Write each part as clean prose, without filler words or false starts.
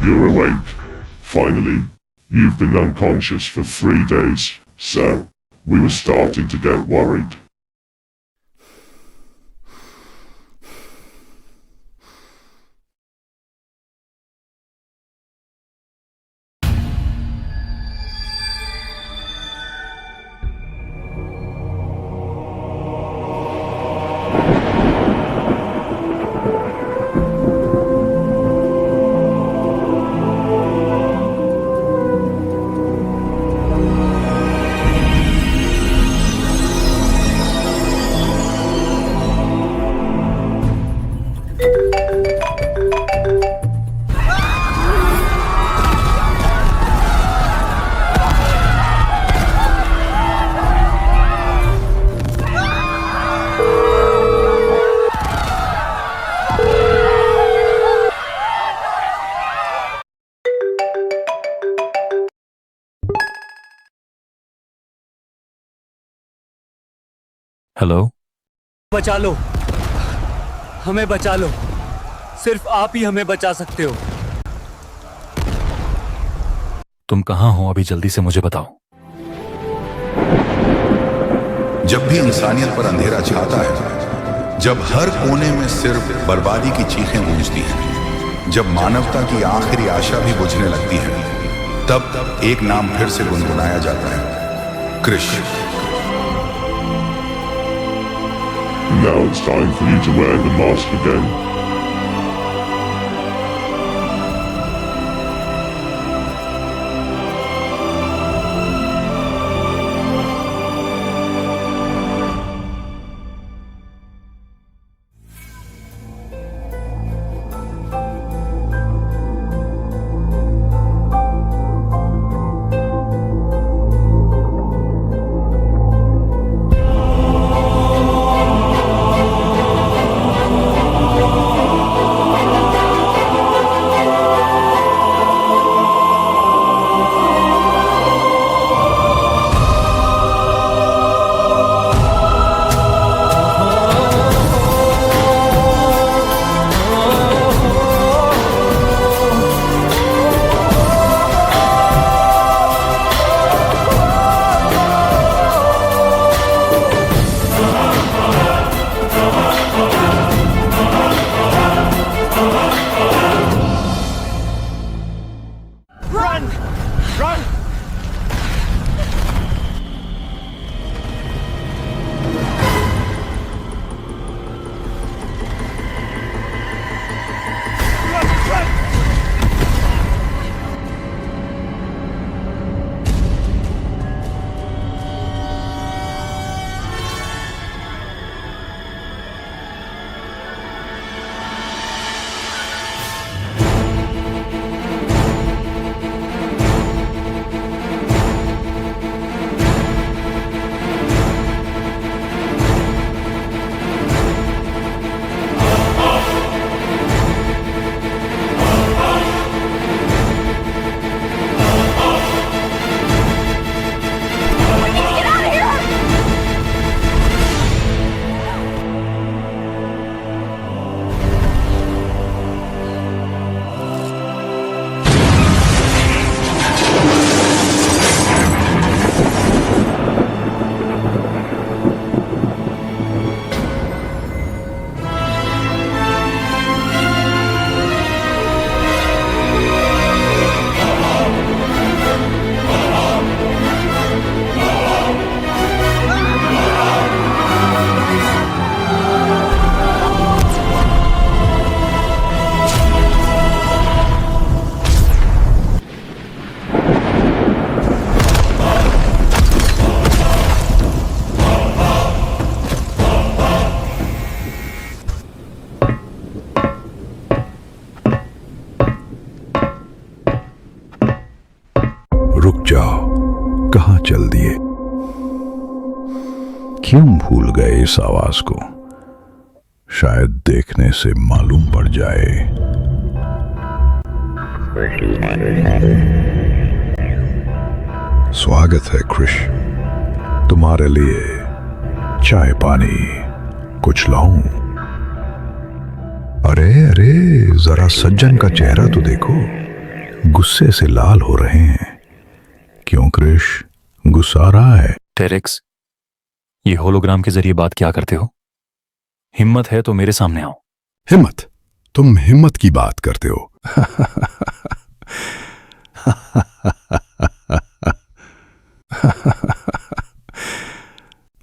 You're awake. Finally. You've been unconscious for 3 days, so we were starting to get worried. Hello, बचा लो, हमें बचा लो। सिर्फ आप ही हमें बचा सकते हो। तुम कहाँ हो? अभी जल्दी से मुझे बताओ। जब भी इंसानियत पर अंधेरा छाता है, जब हर कोने में सिर्फ बर्बादी की चीखें गूंजती हैं, जब मानवता की आखिरी आशा भी बुझने लगती है, तब एक नाम फिर से गुनगुनाया जाता है, Krrish. Now it's time for you to wear the mask again. रुक जाओ, कहाँ चल दिए? क्यों भूल गए इस आवाज को? शायद देखने से मालूम पड़ जाए। स्वागत है क्रिश, तुम्हारे लिए चाय पानी कुछ लाऊं? अरे अरे, जरा सज्जन का चेहरा तो देखो, गुस्से से लाल हो रहे हैं। क्यों क्रिश, गुस्सा आ रहा है? टेरेक्स, ये होलोग्राम के जरिए बात क्या करते हो? हिम्मत है तो मेरे सामने आओ। हिम्मत? तुम हिम्मत की बात करते हो?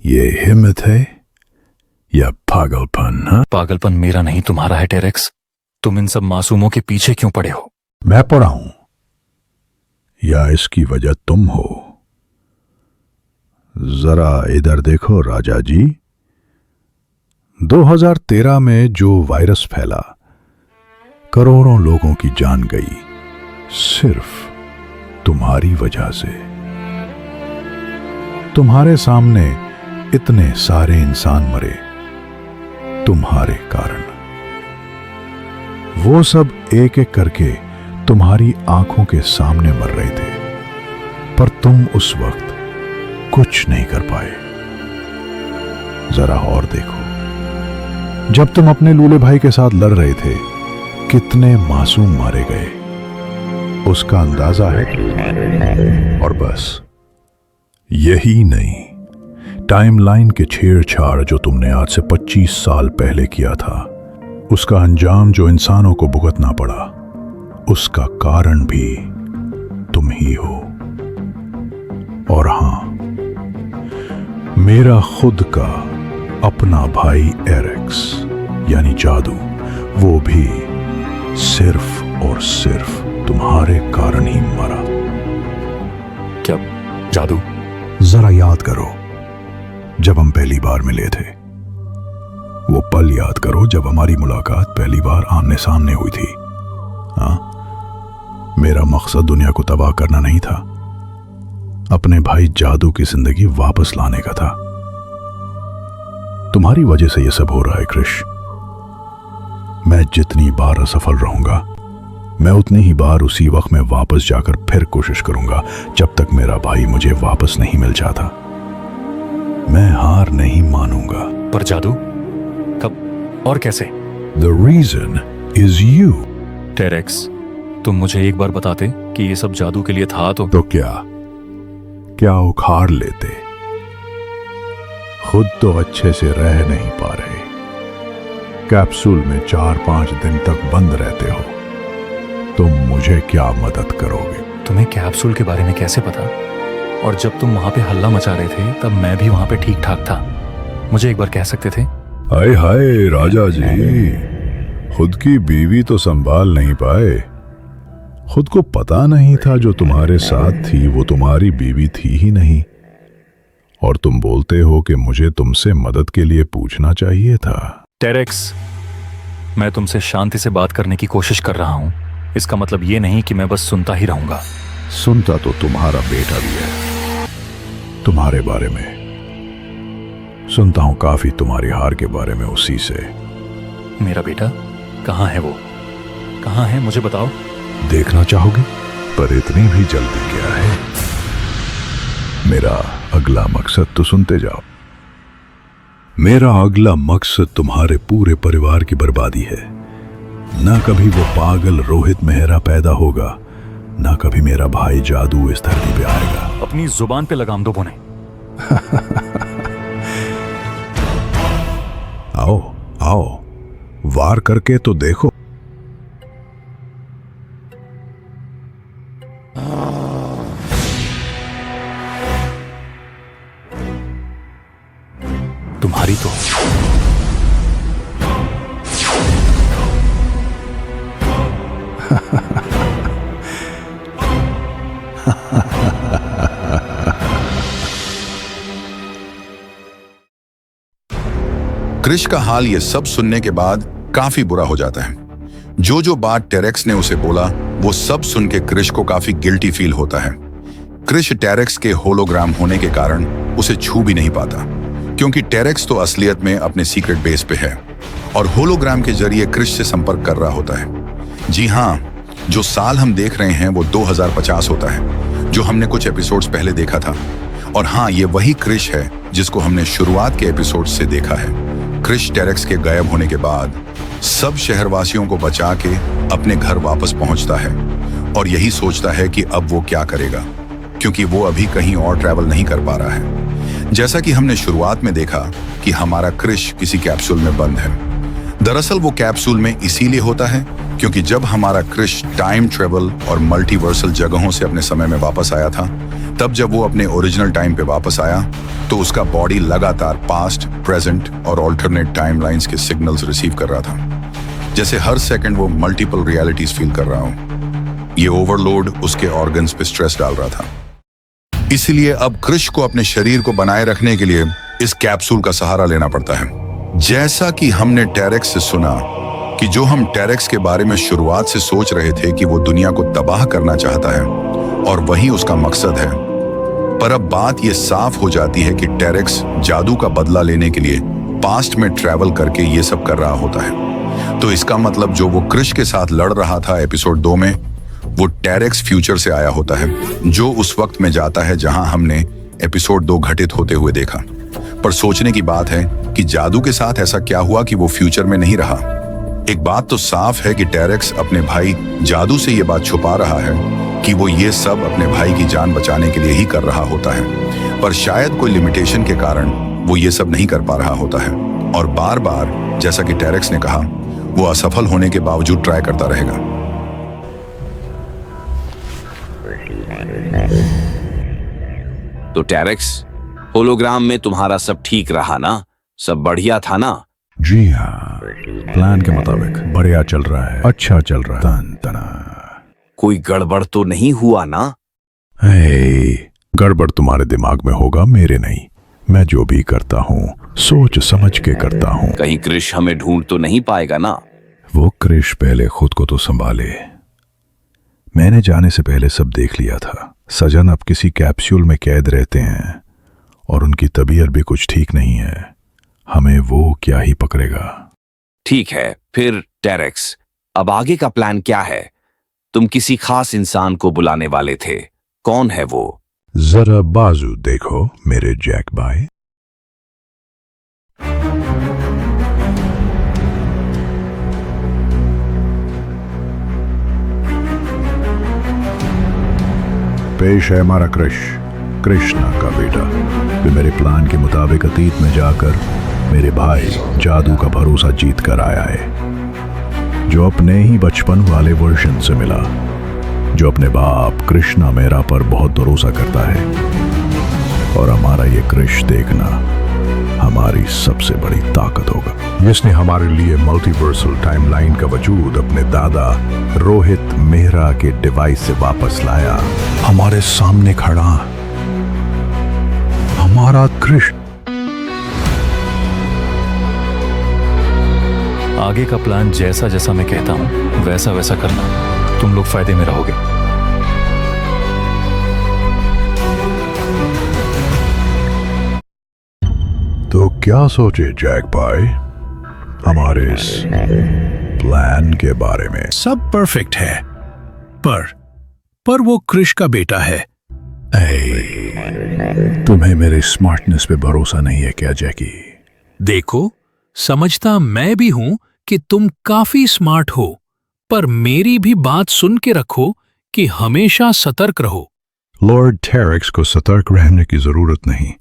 ये हिम्मत है या पागलपन? हाँ, पागलपन मेरा नहीं तुम्हारा है टेरेक्स। तुम इन सब मासूमों के पीछे क्यों पड़े हो? मैं पड़ा हूं या इसकी वजह तुम हो? जरा इधर देखो राजा जी। 2013 में जो वायरस फैला, करोड़ों लोगों की जान गई, सिर्फ तुम्हारी वजह से। तुम्हारे सामने इतने सारे इंसान मरे तुम्हारे कारण। वो सब एक एक करके तुम्हारी आंखों के सामने मर रहे थे, पर तुम उस वक्त कुछ नहीं कर पाए। जरा और देखो, जब तुम अपने लूले भाई के साथ लड़ रहे थे, कितने मासूम मारे गए, उसका अंदाजा है? और बस यही नहीं, टाइमलाइन के छेड़छाड़ जो तुमने आज से 25 साल पहले किया था, उसका अंजाम जो इंसानों को भुगतना पड़ा, उसका कारण भी तुम ही हो। और हां, मेरा खुद का अपना भाई एरेक्स यानी जादू, वो भी सिर्फ और सिर्फ तुम्हारे कारण ही मरा। क्या जादू? जरा याद करो, जब हम पहली बार मिले थे, वो पल याद करो जब हमारी मुलाकात पहली बार आमने सामने हुई थी। हाँ, मेरा मकसद दुनिया को तबाह करना नहीं था, अपने भाई जादू की जिंदगी वापस लाने का था। तुम्हारी वजह से यह सब हो रहा है क्रिश। मैं जितनी बार असफल रहूंगा, मैं उतनी ही बार उसी वक्त में वापस जाकर फिर कोशिश करूंगा, जब तक मेरा भाई मुझे वापस नहीं मिल जाता। मैं हार नहीं मानूंगा। पर जादू कब और कैसे? The reason is you. टेरेक्स, तुम मुझे एक बार बताते कि ये सब जादू के लिए था तो क्या उखाड़ लेते? खुद तो अच्छे से रह नहीं पा रहे, कैप्सूल में 4-5 दिन तक बंद रहते हो, तुम मुझे क्या मदद करोगे? तुम्हें कैप्सूल के बारे में कैसे पता? और जब तुम वहां पे हल्ला मचा रहे थे, तब मैं भी वहां पे ठीक ठाक था। मुझे एक बार कह सकते थे? हाय हाय राजा जी, खुद की बीवी तो संभाल नहीं पाए। खुद को पता नहीं था जो तुम्हारे साथ थी वो तुम्हारी बीवी थी ही नहीं, और तुम बोलते हो कि मुझे तुमसे मदद के लिए पूछना चाहिए था। टेरेक्स, मैं तुमसे शांति से बात करने की कोशिश कर रहा हूं। इसका मतलब ये नहीं कि मैं बस सुनता ही रहूंगा। सुनता तो तुम्हारा बेटा भी है। तुम्हारे बारे में सुनता हूं काफी, तुम्हारी हार के बारे में उसी से। मेरा बेटा कहाँ है? वो कहाँ है, मुझे बताओ। देखना चाहोगे? पर इतनी भी जल्दी क्या है? मेरा अगला मकसद तो सुनते जाओ। मेरा अगला मकसद तुम्हारे पूरे परिवार की बर्बादी है। ना कभी वो पागल रोहित मेहरा पैदा होगा, ना कभी मेरा भाई जादू इस धरती पे आएगा। अपनी जुबान पे लगाम दो बोने। आओ आओ, वार करके तो देखो। तुम्हारी तो क्रिश का हाल ये सब सुनने के बाद काफी बुरा हो जाता है। जो बात टेरेक्स ने उसे बोला, वो सब सुन के क्रिश को काफी गिल्टी फील होता है। क्रिश टेरेक्स के होलोग्राम होने के कारण उसे छू भी नहीं पाता, क्योंकि टेरेक्स तो असलियत में अपने सीक्रेट बेस पे है और होलोग्राम के जरिए क्रिश से संपर्क कर रहा होता है। जी हाँ, जो साल हम देख रहे हैं वो 2050 होता है, जो हमने कुछ एपिसोड्स पहले देखा था। और हाँ, ये वही क्रिश है जिसको हमने शुरुआत के एपिसोड से देखा है। क्रिश टेरेक्स के गायब होने के बाद सब शहरवासियों को बचा के अपने घर वापस पहुंचता है और यही सोचता है कि अब वो क्या करेगा, क्योंकि वो अभी कहीं और ट्रैवल नहीं कर पा रहा है। जैसा कि हमने शुरुआत में देखा कि हमारा क्रिश किसी कैप्सूल में बंद है। दरअसल वो कैप्सूल में इसीलिए होता है क्योंकि जब हमारा क्रिश टाइम ट्रेवल और मल्टीवर्सल जगहों से अपने समय में वापस आया था, तब जब वो अपने ओरिजिनल टाइम पे वापस आया तो उसका बॉडी लगातार पास्ट, प्रेजेंट और ऑल्टरनेट टाइमलाइंस के सिग्नल्स रिसीव कर रहा था, जैसे हर सेकंड वो मल्टीपल रियलिटीज फील कर रहा हो। ये ओवरलोड उसके ऑर्गन्स पे स्ट्रेस डाल रहा था। इसलिए अब क्रिश को अपने शरीर को बनाए रखने के लिए इस कैप्सूल का सहारा लेना पड़ता है। जैसा कि हमने टेरेक्स से सुना कि जो हम टेरेक्स के बारे में शुरुआत से सोच रहे थे कि वो दुनिया को तबाह करना चाहता है और वही उसका मकसद है, पर अब बात ये साफ हो जाती है कि टेरेक्स जादू का बदला लेने के लिए पास्ट में ट्रैवल करके ये सब कर रहा होता है। तो इसका मतलब जो वो क्रिश के साथ लड़ रहा था एपिसोड 2 में, वो टेरेक्स फ्यूचर से आया होता है, जो उस वक्त में जाता है जहां हमने एपिसोड 2 घटित होते हुए देखा। पर सोचने की बात है कि जादू के साथ ऐसा क्या हुआ कि वो फ्यूचर में नहीं रहा। एक बात तो साफ है कि टेरेक्स अपने भाई जादू से ये बात छुपा रहा है कि वो ये सब अपने भाई की जान बचाने के लिए ही कर रहा होता है, पर शायद कोई लिमिटेशन के कारण वो ये सब नहीं कर पा रहा होता है और बार बार, जैसा कि टेरेक्स ने कहा, वो असफल होने के बावजूद ट्राई करता रहेगा। तो टेरेक्स, होलोग्राम में तुम्हारा सब ठीक रहा ना? सब बढ़िया था ना? जी हाँ, प्लान के मुताबिक बढ़िया चल रहा है, अच्छा चल रहा है। तन तना। कोई गड़बड़ तो नहीं हुआ ना? गड़बड़ तुम्हारे दिमाग में होगा, मेरे नहीं। मैं जो भी करता हूँ सोच समझ के करता हूँ। कहीं क्रिश हमें ढूंढ तो नहीं पाएगा ना? वो क्रिश पहले खुद को तो संभाले। मैंने जाने से पहले सब देख लिया था। सजन अब किसी कैप्सूल में कैद रहते हैं और उनकी तबीयत भी कुछ ठीक नहीं है। हमें वो क्या ही पकड़ेगा। ठीक है, फिर टेरेक्स, अब आगे का प्लान क्या है? तुम किसी खास इंसान को बुलाने वाले थे, कौन है वो? जरा बाजू देखो मेरे जैक भाई। पेश है हमारा कृष्णा का बेटा, जो मेरे प्लान के मुताबिक अतीत में जाकर मेरे भाई जादू का भरोसा जीत कर आया है, जो अपने ही बचपन वाले वर्जन से मिला, जो अपने बाप कृष्णा मेरा पर बहुत भरोसा करता है। और हमारा ये कृष्ण देखना हमारी सबसे बड़ी ताकत होगा, जिसने हमारे लिए मल्टीवर्सल टाइमलाइन का वजूद अपने दादा रोहित मेहरा के डिवाइस से वापस लाया। हमारे सामने खड़ा हमारा कृष्ण। आगे का प्लान जैसा जैसा मैं कहता हूं वैसा वैसा करना, तुम लोग फायदे में रहोगे। तो क्या सोचे जैक भाई हमारे इस प्लान के बारे में? सब परफेक्ट है, पर वो क्रिश का बेटा है। तुम्हें मेरे स्मार्टनेस पे भरोसा नहीं है क्या जैकी? देखो, समझता मैं भी हूं कि तुम काफी स्मार्ट हो, पर मेरी भी बात सुन के रखो कि हमेशा सतर्क रहो। लॉर्ड टेरेक्स को सतर्क रहने की जरूरत नहीं,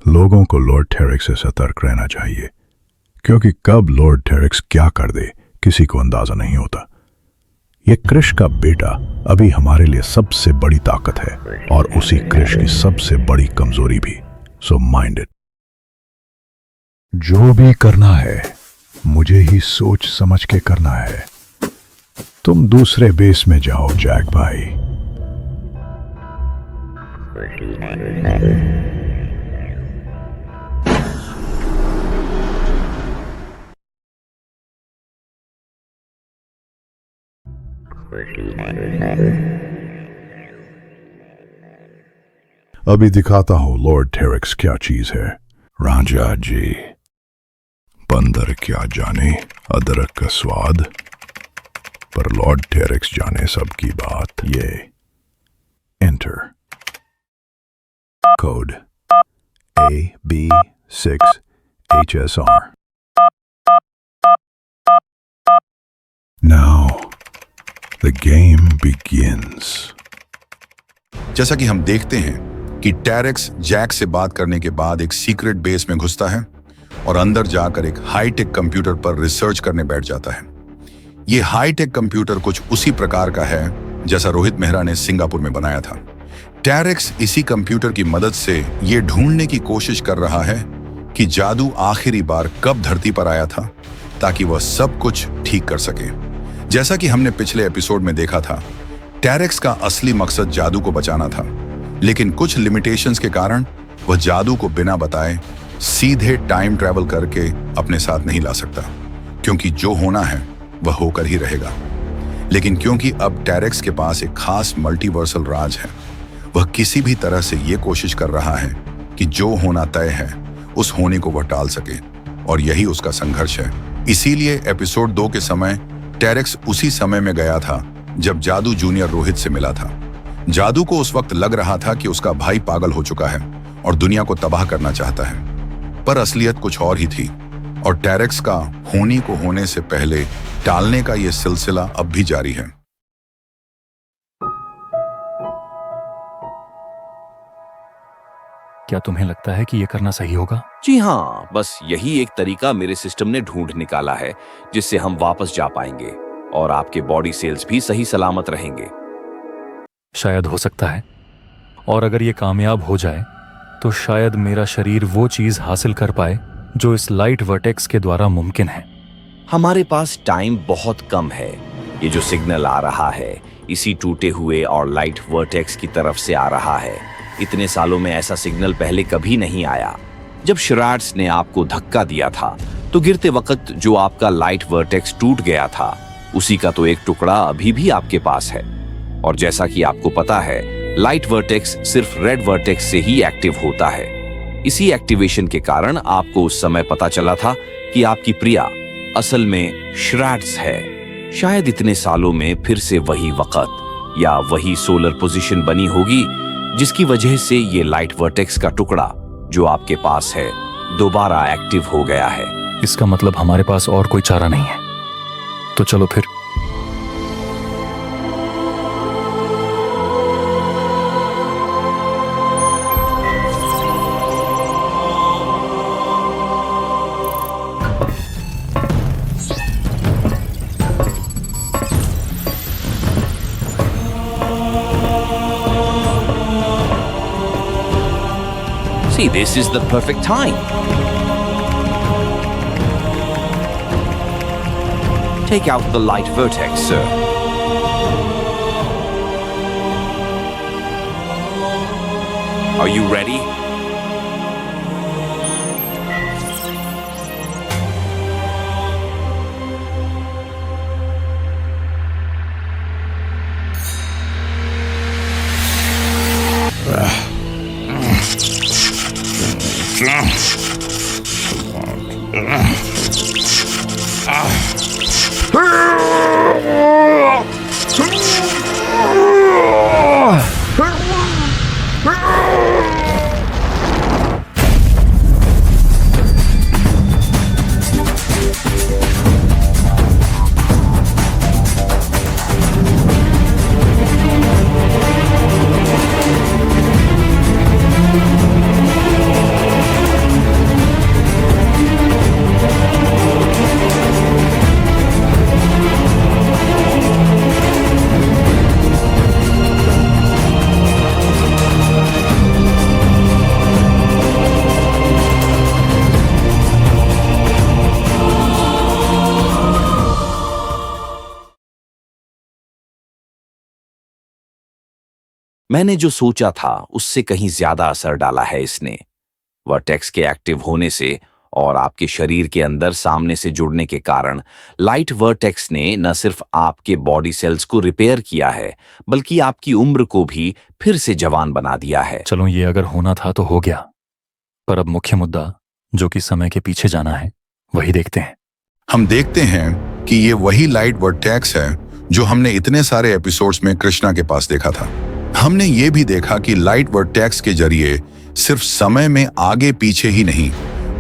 लोगों को लॉर्ड टेरेक्स से सतर्क रहना चाहिए, क्योंकि कब लॉर्ड टेरेक्स क्या कर दे किसी को अंदाजा नहीं होता। ये कृष का बेटा अभी हमारे लिए सबसे बड़ी ताकत है और उसी कृष की सबसे बड़ी कमजोरी भी। So mind it. जो भी करना है मुझे ही सोच समझ के करना है। तुम दूसरे बेस में जाओ जैक भाई। अभी दिखाता हूं लॉर्ड टेरेक्स क्या चीज है। राजा जी, बंदर क्या जाने अदरक का स्वाद, पर लॉर्ड टेरेक्स जाने सबकी बात। ये enter code AB6HSR। Now, the game begins. जैसा कि हम देखते हैं कि टेरेक्स जैक से बात करने के बाद एक सीक्रेट बेस में घुसता है और अंदर जाकर एक हाईटेक कंप्यूटर पर रिसर्च करने बैठ जाता है। ये हाईटेक कंप्यूटर कुछ उसी प्रकार का है जैसा रोहित मेहरा ने सिंगापुर में बनाया था। टेरेक्स इसी कंप्यूटर की मदद से ये ढूंढने की कोशिश कर रहा है कि जादू आखिरी बार कब धरती पर आया था, ताकि वह सब कुछ ठीक कर सके। जैसा कि हमने पिछले एपिसोड में देखा था, टेरेक्स का असली मकसद जादू को बचाना था, लेकिन कुछ लिमिटेशंस के कारण वह जादू को बिना बताए सीधे टाइम ट्रैवल करके अपने साथ नहीं ला सकता, क्योंकि जो होना है वह होकर ही रहेगा। लेकिन क्योंकि अब टेरेक्स के पास एक खास मल्टीवर्सल राज है, वह किसी भी तरह से यह कोशिश कर रहा है कि जो होना तय है उस होने को वह टाल सके, और यही उसका संघर्ष है। इसीलिए एपिसोड 2 के समय टेरेक्स उसी समय में गया था जब जादू जूनियर रोहित से मिला था। जादू को उस वक्त लग रहा था कि उसका भाई पागल हो चुका है और दुनिया को तबाह करना चाहता है, पर असलियत कुछ और ही थी, और टेरेक्स का होनी को होने से पहले टालने का यह सिलसिला अब भी जारी है। क्या तुम्हें लगता है कि यह करना सही होगा? जी हाँ, बस यही एक तरीका मेरे सिस्टम ने ढूंढ निकाला है जिससे हम वापस जा पाएंगे और आपके बॉडी सेल्स भी सही सलामत रहेंगे। शायद हो सकता है, और अगर ये कामयाब हो जाए तो शायद मेरा शरीर वो चीज हासिल कर पाए जो इस लाइट वर्टेक्स के द्वारा मुमकिन है। हमारे पास टाइम बहुत कम है। ये जो सिग्नल आ रहा है इसी टूटे हुए और लाइट वर्टेक्स की तरफ से आ रहा है। इतने सालों में ऐसा सिग्नल पहले कभी नहीं आया। जब शराड्स ने आपको धक्का दिया था तो गिरते वक्त जो आपका लाइट वर्टेक्स टूट गया था उसी का तो एक टुकड़ा अभी भी आपके पास है। और जैसा कि आपको पता है, लाइट वर्टेक्स सिर्फ रेड वर्टेक्स से ही एक्टिव होता है। इसी एक्टिवेशन के कारण आपको उस समय पता चला था कि आपकी प्रिया असल में शराड्स है। शायद इतने सालों में फिर से वही वक्त या वही सोलर पोजीशन बनी होगी जिसकी वजह से ये लाइट वर्टेक्स का टुकड़ा जो आपके पास है दोबारा एक्टिव हो गया है। इसका मतलब हमारे पास और कोई चारा नहीं है। तो चलो फिर। See, this is the perfect time. Take out the light vertex, sir. Are you ready? मैंने जो सोचा था उससे कहीं ज्यादा असर डाला है इसने। वर्टेक्स के एक्टिव होने से और आपके शरीर के अंदर सामने से जुड़ने के कारण लाइट वर्टेक्स ने न सिर्फ आपके बॉडी सेल्स को रिपेयर किया है बल्कि आपकी उम्र को भी फिर से जवान बना दिया है। चलो, ये अगर होना था तो हो गया, पर अब मुख्य मुद्दा जो कि समय के पीछे जाना है वही देखते हैं। हम देखते हैं कि ये वही लाइट वर्टेक्स है जो हमने इतने सारे एपिसोड्स में कृष्णा के पास देखा था। हमने ये भी देखा कि लाइट वर्टेक्स के जरिए सिर्फ समय में आगे पीछे ही नहीं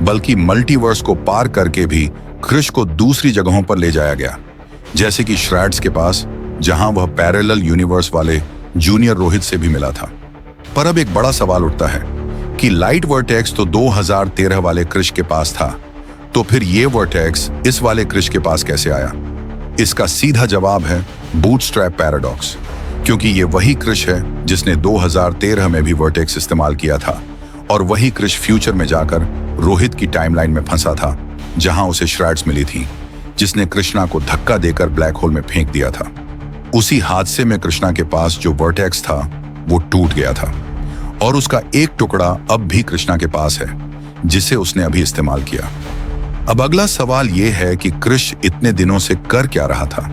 बल्कि मल्टीवर्स को पार करके भी कृष को दूसरी जगहों पर ले जाया गया। जैसे कि श्रैड्स के पास, जहां वह पैरेलल यूनिवर्स वाले जूनियर रोहित से भी मिला था। पर अब एक बड़ा सवाल उठता है कि लाइट वर्टेक्स तो 2013 वाले क्रिश के पास था, तो फिर ये वर्टेक्स इस वाले क्रिश के पास कैसे आया? इसका सीधा जवाब है बूटस्ट्रैप पैराडॉक्स, क्योंकि ये वही क्रिश है जिसने 2013 में भी वर्टेक्स इस्तेमाल किया था, और वही क्रिश फ्यूचर में जाकर रोहित की टाइमलाइन में फंसा था, जहां उसे श्रैड्स मिली थी, जिसने कृष्णा को धक्का देकर ब्लैक होल में फेंक दिया था। उसी हादसे में कृष्णा के पास जो वर्टेक्स था वो टूट गया था, और उसका एक टुकड़ा अब भी कृष्णा के पास है, जिसे उसने अभी इस्तेमाल किया। अब अगला सवाल यह है कि क्रिश इतने दिनों से कर क्या रहा था,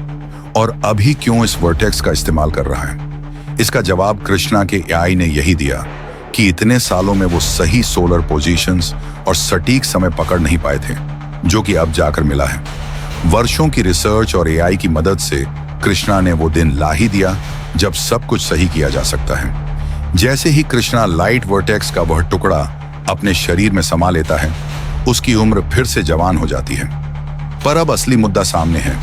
और अभी क्यों इस वर्टेक्स का इस्तेमाल कर रहा है? इसका जवाब कृष्णा के एआई ने यही दिया कि इतने सालों में वो सही सोलर पोजीशंस और सटीक समय पकड़ नहीं पाए थे, जो कि अब जाकर मिला है। वर्षों की रिसर्च और एआई की मदद से कृष्णा ने वो दिन ला ही दिया जब सब कुछ सही किया जा सकता है। जैसे ही कृष्णा लाइट वर्टेक्स का वह टुकड़ा अपने शरीर में समा लेता है, उसकी उम्र फिर से जवान हो जाती है। पर अब असली मुद्दा सामने है।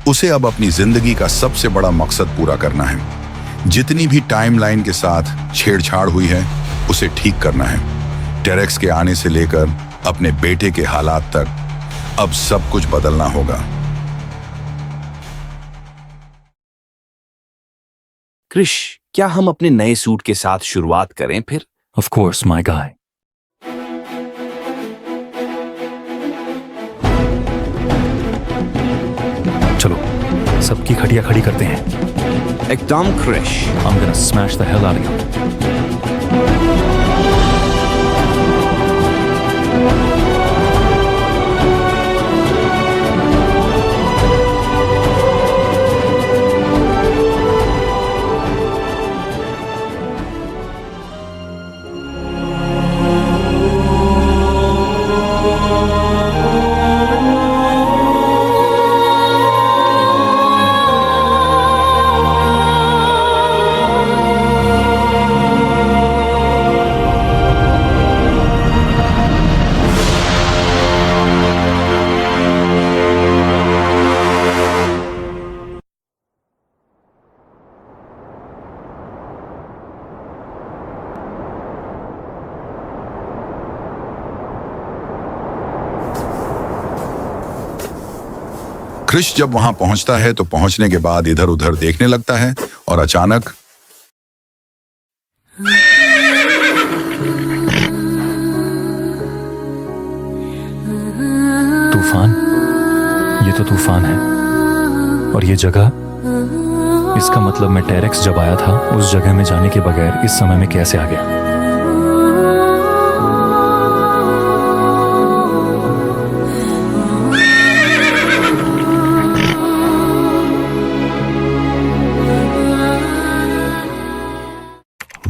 उसे अब अपनी जिंदगी का सबसे बड़ा मकसद पूरा करना है। जितनी भी टाइमलाइन के साथ छेड़छाड़ हुई है, उसे ठीक करना है। टेरेक्स के आने से लेकर अपने बेटे के हालात तक अब सब कुछ बदलना होगा। क्रिश, क्या हम अपने नए सूट के साथ शुरुआत करें फिर? Of course my guy. चलो सबकी खटिया खड़ी करते हैं। एकदम Krrish. I'm gonna smash the hell out of you. Krrish जब वहां पहुंचता है तो पहुंचने के बाद इधर उधर देखने लगता है, और अचानक तूफान। ये तो तूफान है, और ये जगह, इसका मतलब मैं टेरेक्स जब आया था उस जगह में जाने के बगैर इस समय में कैसे आ गया?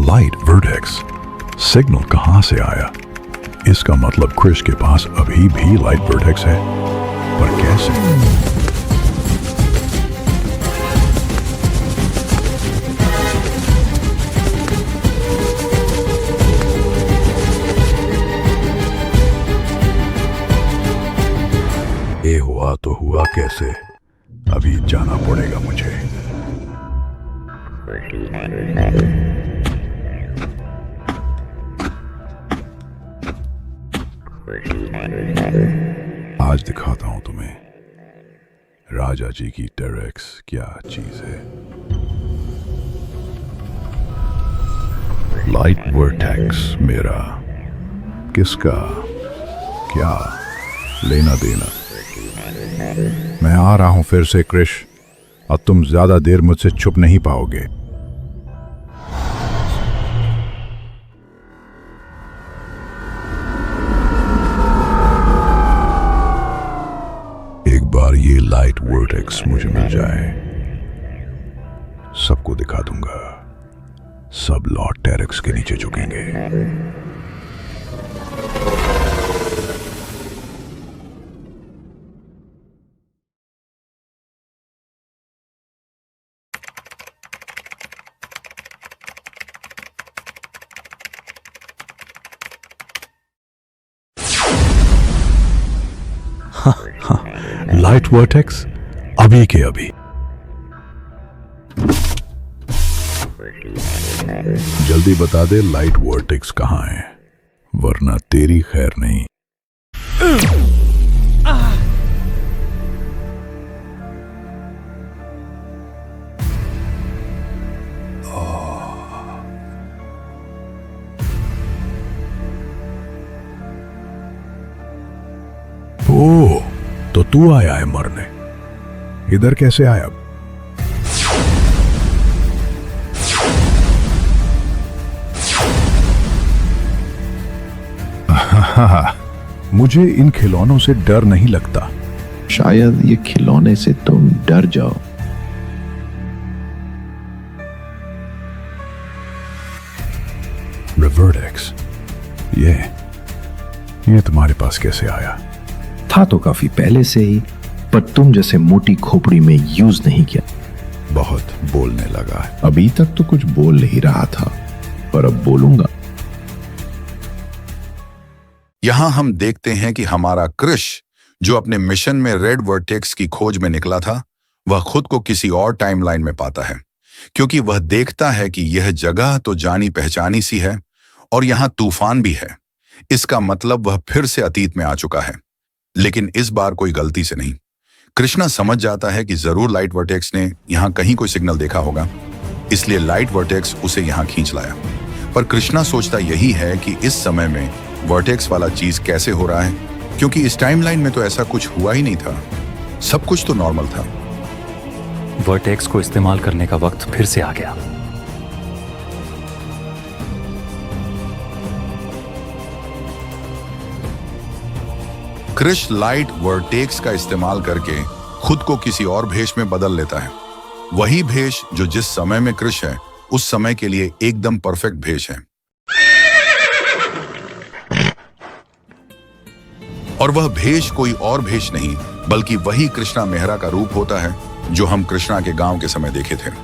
लाइट वर्टेक्स सिग्नल कहां से आया? इसका मतलब क्रिश के पास अभी भी लाइट वर्टेक्स है, पर कैसे? ये हुआ तो हुआ कैसे? अभी जाना पड़ेगा मुझे। आज दिखाता हूं तुम्हें राजा जी की टेरेक्स क्या चीज है। लाइट वर्टेक्स मेरा, किसका क्या लेना देना? मैं आ रहा हूं फिर से क्रिश, अब तुम ज्यादा देर मुझसे छुप नहीं पाओगे। एक बार ये लाइट वर्टेक्स मुझे मिल जाए, सबको दिखा दूंगा। सब लॉर्ड टेरेक्स के नीचे झुकेंगे। लाइट वर्टेक्स अभी के अभी। जल्दी बता दे लाइट वर्टेक्स कहां है, वरना तेरी खैर नहीं। ओ, तो तू आया है मरने। इधर कैसे आया? मुझे इन खिलौनों से डर नहीं लगता। शायद ये खिलौने से तुम डर जाओ। रिवर्डेक्स, ये तुम्हारे पास कैसे आया? था तो काफी पहले से ही, पर तुम जैसे मोटी खोपड़ी में यूज नहीं किया। बहुत बोलने लगा है। अभी तक तो कुछ बोल नहीं रहा था, पर अब बोलूंगा। यहां हम देखते हैं कि हमारा क्रिश, जो अपने मिशन में रेड वर्टेक्स की खोज में निकला था, वह खुद को किसी और टाइमलाइन में पाता है, क्योंकि वह देखता है कि यह जगह तो जानी पहचानी सी है और यहां तूफान भी है। इसका मतलब वह फिर से अतीत में आ चुका है, लेकिन इस बार कोई गलती से नहीं। कृष्णा समझ जाता है कि जरूर लाइट वर्टेक्स ने यहां कहीं कोई सिग्नल देखा होगा, इसलिए लाइट वर्टेक्स उसे यहां खींच लाया। पर कृष्णा सोचता यही है कि इस समय में वर्टेक्स वाला चीज कैसे हो रहा है, क्योंकि इस टाइमलाइन में तो ऐसा कुछ हुआ ही नहीं था। सब कुछ तो नॉर्मल था। वर्टेक्स को इस्तेमाल करने का वक्त फिर से आ गया। क्रिश लाइट वर्टेक्स का इस्तेमाल करके खुद को किसी और भेष में बदल लेता है। वही भेष जो जिस समय में क्रिश है, उस समय के लिए एकदम परफेक्ट भेष है। और वह भेष कोई और भेष नहीं, बल्कि वही कृष्णा मेहरा का रूप होता है जो हम कृष्णा के गांव के समय देखे थे।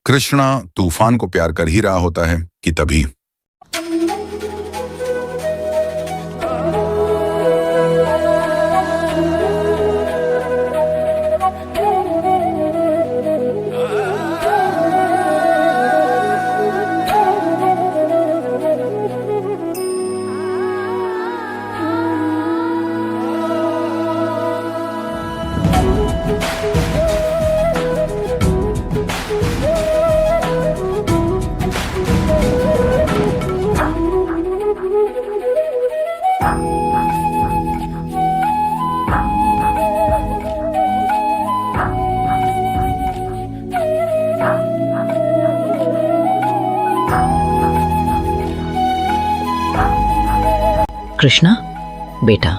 कृष्णा तूफान को प्यार कर ही रहा होता है कि तभी कृष्णा, बेटा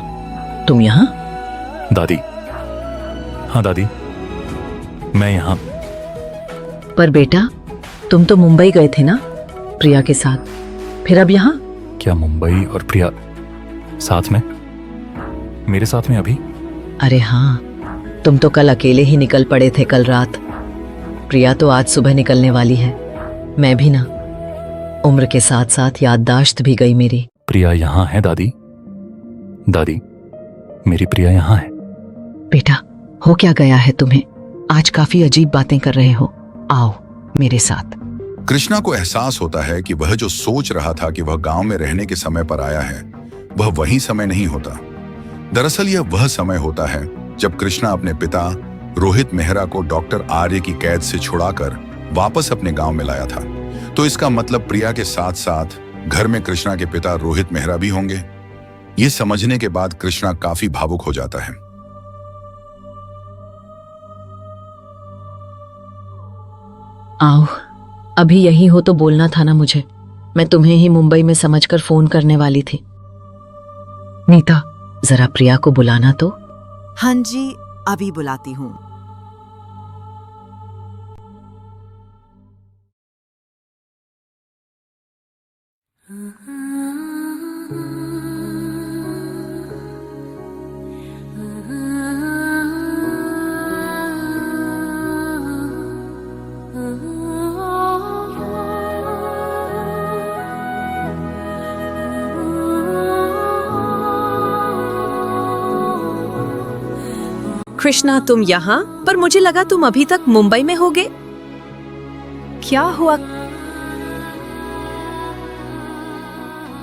तुम यहाँ? दादी, हाँ दादी, मैं यहाँ। पर बेटा तुम तो मुंबई गए थे ना प्रिया के साथ, फिर अब यहाँ? क्या मुंबई और प्रिया साथ में? मेरे साथ में अभी? अरे हाँ, तुम तो कल अकेले ही निकल पड़े थे कल रात। प्रिया तो आज सुबह निकलने वाली है। मैं भी ना, उम्र के साथ साथ याददाश्त भी गई मेरी। प्रिया यहाँ है दादी। दादी, मेरी प्रिया यहाँ है। बेटा हो क्या गया है तुम्हें? आज काफी अजीब बातें कर रहे हो। आओ मेरे साथ। कृष्णा को एहसास होता है कि वह जो सोच रहा था कि वह गांव में रहने के समय पर आया है, वह वही समय नहीं होता। दरअसल यह वह समय होता है जब कृष्णा अपने पिता रोहित मेहरा को डॉक्टर आर्य की कैद से छुड़ाकर वापस अपने गांव में लाया था। तो इसका मतलब प्रिया के साथ साथ घर में कृष्णा के पिता रोहित मेहरा भी होंगे। ये समझने के बाद कृष्णा काफी भावुक हो जाता है। आओ, अभी यही हो तो बोलना था ना मुझे। मैं तुम्हें ही मुंबई में समझकर फोन करने वाली थी। नीता, जरा प्रिया को बुलाना तो। हाँ जी, अभी बुलाती हूँ। कृष्णा, तुम यहाँ? पर मुझे लगा तुम अभी तक मुंबई में होगे। क्या हुआ?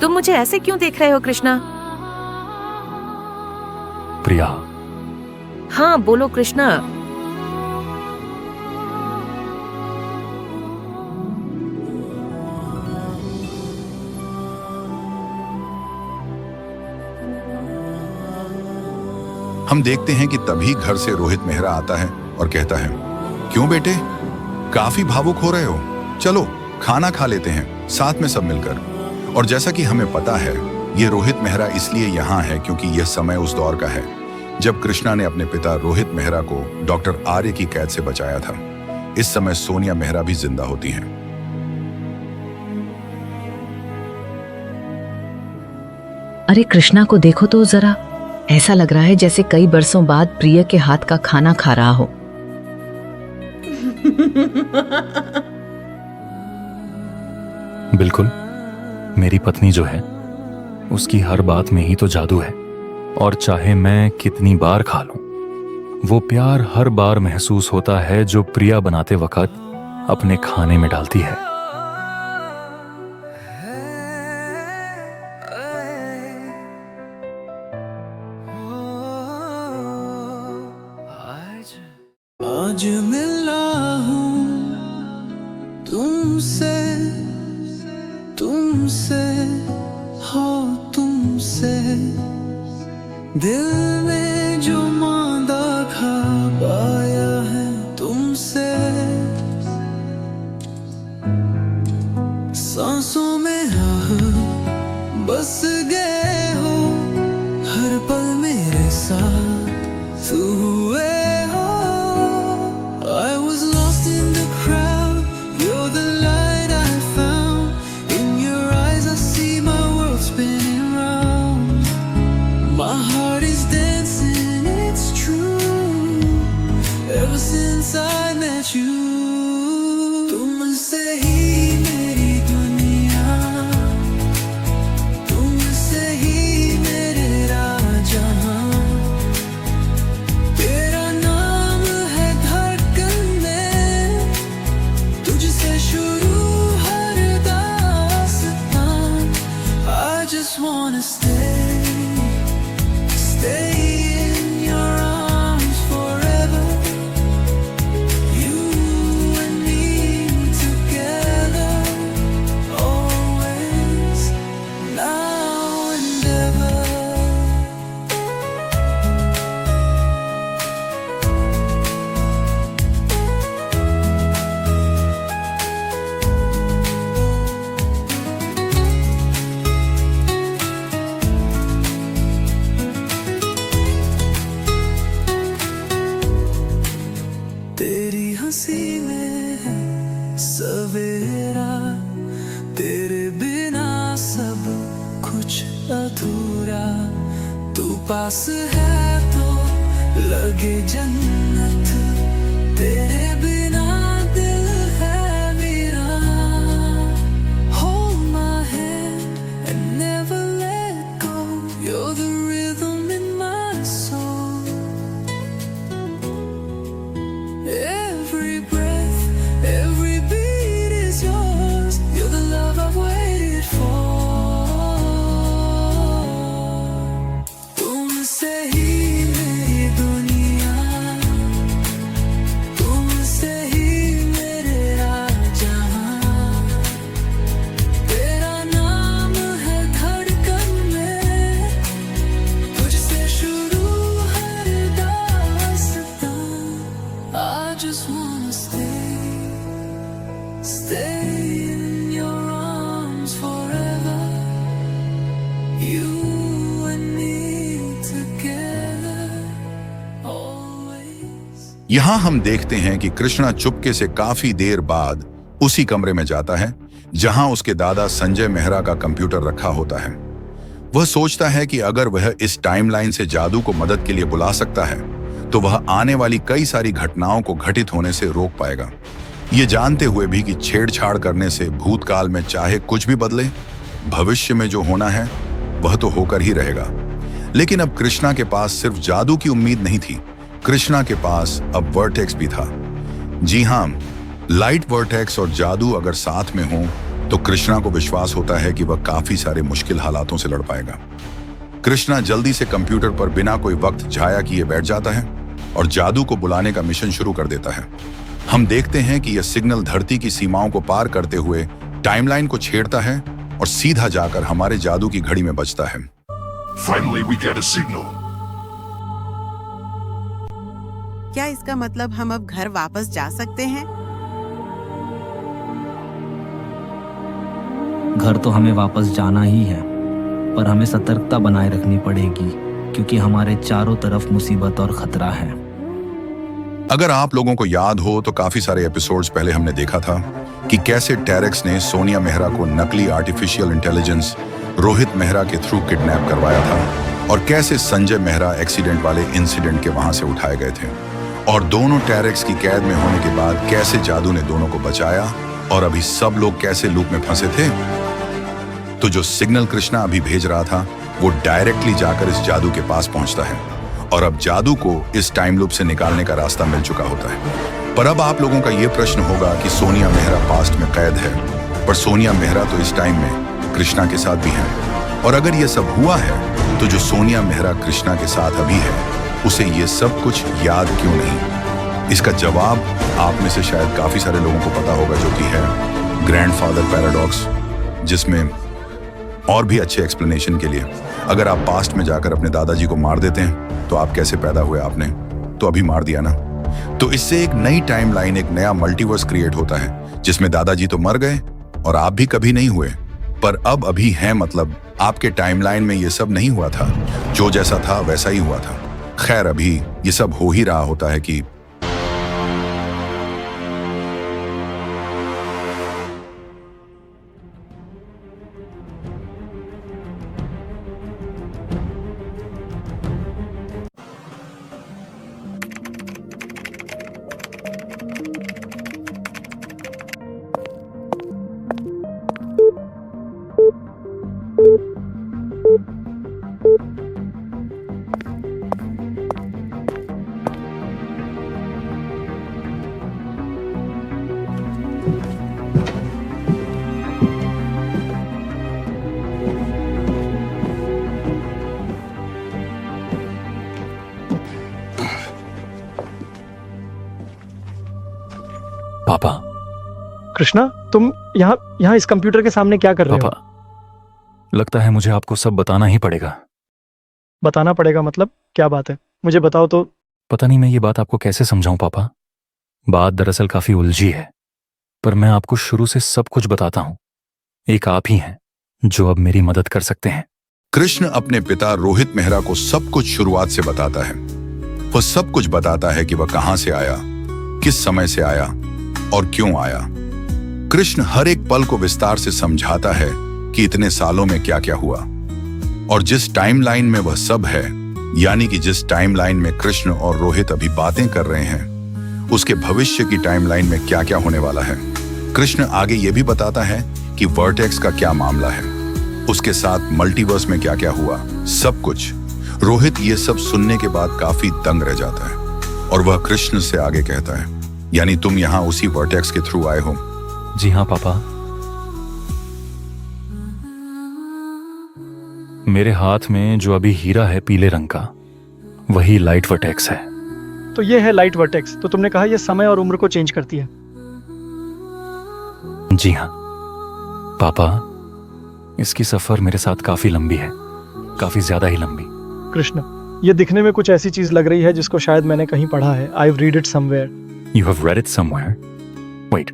तुम मुझे ऐसे क्यों देख रहे हो कृष्णा? प्रिया, हाँ बोलो कृष्णा। हम देखते हैं कि तभी घर से रोहित मेहरा आता है और कहता है, क्यों बेटे, काफी भावुक हो रहे हो? चलो खाना खा लेते हैं साथ में सब मिलकर। और जैसा कि हमें पता है, ये रोहित मेहरा इसलिए यहाँ है क्योंकि यह समय उस दौर का है जब कृष्णा ने अपने पिता रोहित मेहरा को डॉक्टर आर्य की कैद से बचाया था। इस समय सोनिया मेहरा भी जिंदा होती हैं। अरे कृष्णा को देखो तो जरा, ऐसा लग रहा है जैसे कई बरसों बाद प्रिय के हाथ का खाना खा रहा हो। बिल्कुल, मेरी पत्नी जो है उसकी हर बात में ही तो जादू है। और चाहे मैं कितनी बार खा लूं, वो प्यार हर बार महसूस होता है जो प्रिया बनाते वक्त अपने खाने में डालती है। आज मिला हूँ तुमसे, तुमसे हो तुमसे, दिल में जो मांदा खा पाया है तुमसे, सांसों में बस गए हो, हर पल मेरे साथ तू हुए। I was lost in the crowd, you're the light I found. In your eyes I see my world spinning round. My heart is dancing, it's true. Ever since I met you, तुमसे ही मेरी दुनिया, तुमसे ही मेरे राजहां। तेरा नाम है धड़कन में, तुझसे शुरू हर दास्तां। I just wanna stay in your arms forever. You and me together, always, now and ever. तेरी हंसी में है सवेरा, तेरे बिना सब कुछ अधूरा। तू पास है तो लगे जन्नत, तेरे बिना दिल है वीरान। Hold my hand and never let go, you're the rhythm in my soul. Every breath, every beat is yours. You're the love I've waited for. तुमसे ही मेरी दुनिया, तुमसे ही मेरे राजहां। तेरा नाम है धड़कन में, यहां हम देखते हैं कि कृष्णा चुपके से काफी देर बाद उसी कमरे में जाता है जहां उसके दादा संजय मेहरा का कंप्यूटर रखा होता है। वह सोचता है कि अगर वह इस टाइमलाइन से जादू को मदद के लिए बुला सकता है तो वह आने वाली कई सारी घटनाओं को घटित होने से रोक पाएगा, ये जानते हुए भी कि छेड़छाड़ करने से भूतकाल में चाहे कुछ भी बदले, भविष्य में जो होना है वह तो होकर ही रहेगा। लेकिन अब कृष्णा के पास सिर्फ जादू की उम्मीद नहीं थी, कृष्णा के पास अब वर्टेक्स भी था। जी हां, लाइट वर्टेक्स और जादू अगर साथ में हो तो कृष्णा को विश्वास होता है कि वह काफी सारे मुश्किल हालातों से लड़ पाएगा। कृष्णा जल्दी से कंप्यूटर पर बिना कोई वक्त जाया किए बैठ जाता है और जादू को बुलाने का मिशन शुरू कर देता है। हम देखते हैं कि यह सिग्नल धरती की सीमाओं को पार करते हुए टाइमलाइन को छेड़ता है और सीधा जाकर हमारे जादू की घड़ी में बजता है। Finally, we get a signal. क्या इसका मतलब हम अब घर वापस जा सकते हैं? घर तो हमें वापस जाना ही है, पर हमें सतर्कता बनाए रखनी पड़ेगी क्योंकि हमारे चारों तरफ मुसीबत और खतरा है। अगर आप लोगों को याद हो तो काफी सारे एपिसोड्स पहले हमने देखा था कि कैसे टेरेक्स ने सोनिया मेहरा को नकली आर्टिफिशियल इंटेलिजेंस रोहित मेहरा के थ्रू किडनैप करवाया था और कैसे संजय मेहरा एक्सीडेंट वाले इंसिडेंट के वहां से उठाए गए थे और दोनों टेरेक्स की कैद में होने के बाद कैसे जादू ने दोनों को बचाया और अभी सब लोग कैसे लूप में फंसे थे। तो जो सिग्नल कृष्णा अभी भेज रहा था वो डायरेक्टली जाकर इस जादू के पास पहुंचता है और अब जादू को इस टाइम लूप से निकालने का रास्ता मिल चुका होता है। पर अब आप लोगों का ये प्रश्न होगा कि सोनिया मेहरा पास्ट में कैद है, पर सोनिया मेहरा तो इस टाइम में कृष्णा के साथ भी है, और अगर ये सब हुआ है तो जो सोनिया मेहरा कृष्णा के साथ अभी है उसे ये सब कुछ याद क्यों नहीं? इसका जवाब आप में से शायद काफी सारे लोगों को पता होगा, जो कि है ग्रैंडफादर पैराडॉक्स, जिसमें और भी अच्छे एक्सप्लेनेशन के लिए अगर आप पास्ट में जाकर अपने दादाजी को मार देते हैं तो आप कैसे पैदा हुए, आपने तो अभी मार दिया ना, तो इससे एक नई टाइमलाइन, एक नया मल्टीवर्स क्रिएट होता है जिसमें दादाजी तो मर गए और आप भी कभी नहीं हुए, पर अब अभी हैं, मतलब आपके टाइमलाइन में ये सब नहीं हुआ था, जो जैसा था वैसा ही हुआ था। खैर, अभी ये सब हो ही रहा होता है कि पापा। कृष्णा, तुम यहाँ इस कंप्यूटर के सामने क्या कर रहे हो? पापा, लगता है मुझे आपको सब बताना ही पड़ेगा। बताना पड़ेगा मतलब? क्या बात है, मुझे बताओ तो। पता नहीं मैं ये बात आपको कैसे समझाऊं पापा। बात दरअसल काफी उलझी है, पर मैं आपको शुरू से सब कुछ बताता हूं। एक आप ही हैं जो अब मेरी मदद कर सकते हैं। कृष्ण अपने पिता रोहित मेहरा को सब कुछ शुरुआत से बताता है। वह सब कुछ बताता है कि वह कहां से आया, किस समय से आया और क्यों आया। कृष्ण हर एक पल को विस्तार से समझाता है कि इतने सालों में क्या क्या हुआ और जिस टाइमलाइन में वह सब है, यानी कि जिस टाइमलाइन में कृष्ण और रोहित अभी बातें कर रहे हैं, उसके भविष्य की टाइमलाइन में क्या क्या होने वाला है। कृष्ण आगे यह भी बताता है कि वर्टेक्स का क्या मामला है, उसके साथ मल्टीवर्स में क्या क्या हुआ, सब कुछ। रोहित ये सब सुनने के बाद काफी दंग रह जाता है और वह कृष्ण से आगे कहता है, यानी तुम यहां उसी वर्टेक्स के थ्रू आए हो? जी हाँ पापा। मेरे हाथ में जो अभी हीरा है पीले रंग का, वही लाइट वर्टेक्स है। तो ये है लाइट वर्टेक्स। तो तुमने कहा ये समय और उम्र को चेंज करती है। जी हाँ पापा, इसकी सफर मेरे साथ काफी लंबी है, काफी ज्यादा ही लंबी। कृष्ण, ये दिखने में कुछ ऐसी चीज लग रही है जिसको शायद मैंने कहीं पढ़ा है। I've read it somewhere. You have read it somewhere? Wait,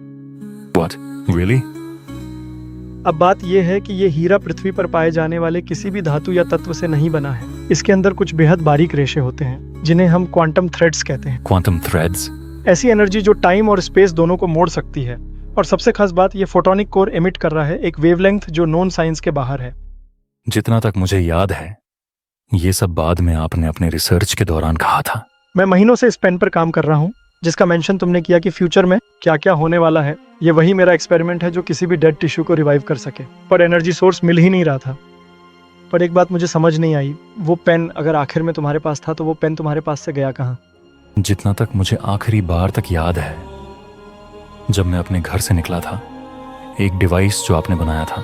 what? Really? अब बात यह है कि ये हीरा पृथ्वी पर पाए जाने वाले किसी भी धातु या तत्व से नहीं बना है। इसके अंदर कुछ बेहद बारीक रेशे होते हैं जिन्हें हम क्वांटम थ्रेड्स कहते हैं। Quantum threads? ऐसी एनर्जी जो टाइम और स्पेस दोनों को मोड़ सकती है। और सबसे खास बात, ये फोटोनिक कोर एमिट कर रहा है एक वेवलेंथ जो नोन साइंस के बाहर है। जितना तक मुझे याद है, ये सब बाद में आपने अपने रिसर्च के दौरान कहा था। मैं महीनों से इस पेन पर काम कर रहा हूँ जिसका मेंशन तुमने किया कि फ्यूचर में क्या क्या होने वाला है। ये वही मेरा एक्सपेरिमेंट है जो किसी भी डेड टिश्यू को रिवाइव कर सके, पर एनर्जी सोर्स मिल ही नहीं रहा था। पर एक बात मुझे समझ नहीं आई, वो पेन अगर आखिर में तुम्हारे पास था तो वो पेन तुम्हारे पास से गया कहाँ? जितना तक मुझे आखिरी बार तक याद है, जब मैं अपने घर से निकला था, एक डिवाइस जो आपने बनाया था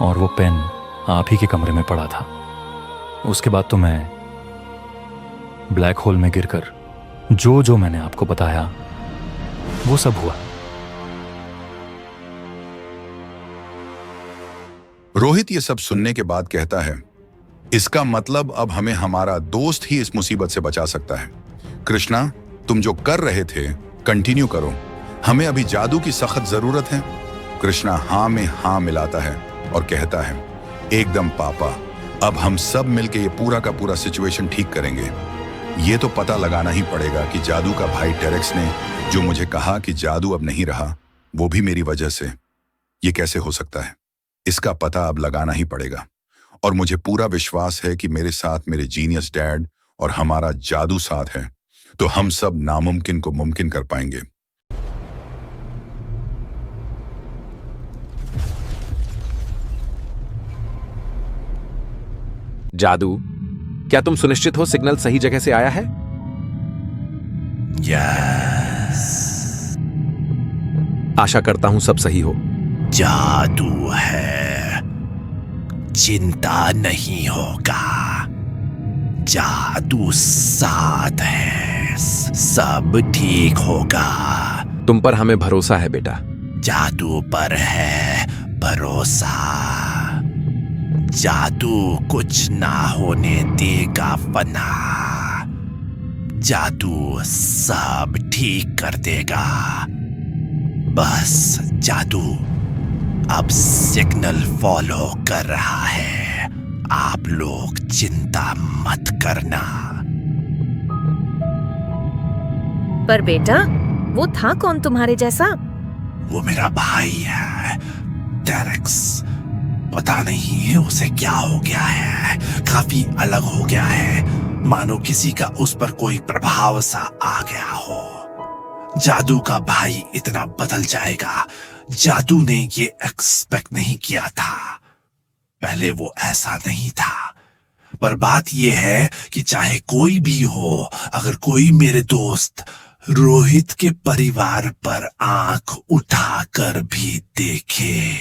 और वो पेन आप ही के कमरे में पड़ा था। उसके बाद तो मैं ब्लैक होल में गिरकर जो मैंने आपको बताया वो सब हुआ। रोहित ये सब सुनने के बाद कहता है, इसका मतलब अब हमें हमारा दोस्त ही इस मुसीबत से बचा सकता है। कृष्णा, तुम जो कर रहे थे कंटिन्यू करो, हमें अभी जादू की सख्त जरूरत है। कृष्णा हाँ में हाँ मिलाता है और कहता है, एकदम पापा, अब हम सब मिलके ये पूरा का पूरा सिचुएशन ठीक करेंगे। ये तो पता लगाना ही पड़ेगा कि जादू का भाई टेरेक्स ने जो मुझे कहा कि जादू अब नहीं रहा, वो भी मेरी वजह से। ये कैसे हो सकता है? इसका पता अब लगाना ही पड़ेगा। और मुझे पूरा विश्वास है कि मेरे साथ मेरे जीनियस डैड और हमारा जादू साथ है, तो हम सब नामुमकिन को मुमकिन कर पाएंगे। जादू, क्या तुम सुनिश्चित हो सिग्नल सही जगह से आया है? यस। आशा करता हूं सब सही हो। जादू है, चिंता नहीं होगा। जादू साथ है, सब ठीक होगा। तुम पर हमें भरोसा है बेटा। जादू पर है भरोसा। जादू कुछ ना होने देगा फना। जादू सब ठीक कर देगा। बस जादू अब सिग्नल फॉलो कर रहा है। आप लोग चिंता मत करना। पर बेटा, वो था कौन तुम्हारे जैसा? वो मेरा भाई है, टेरेक्स। पता नहीं है उसे क्या हो गया है, काफी अलग हो गया है, मानो किसी का उस पर कोई प्रभाव सा आ गया हो। जादू का भाई इतना बदल जाएगा, जादू ने ये एक्सपेक्ट नहीं किया था। पहले वो ऐसा नहीं था। पर बात ये है कि चाहे कोई भी हो, अगर कोई मेरे दोस्त रोहित के परिवार पर आंख उठाकर भी देखे,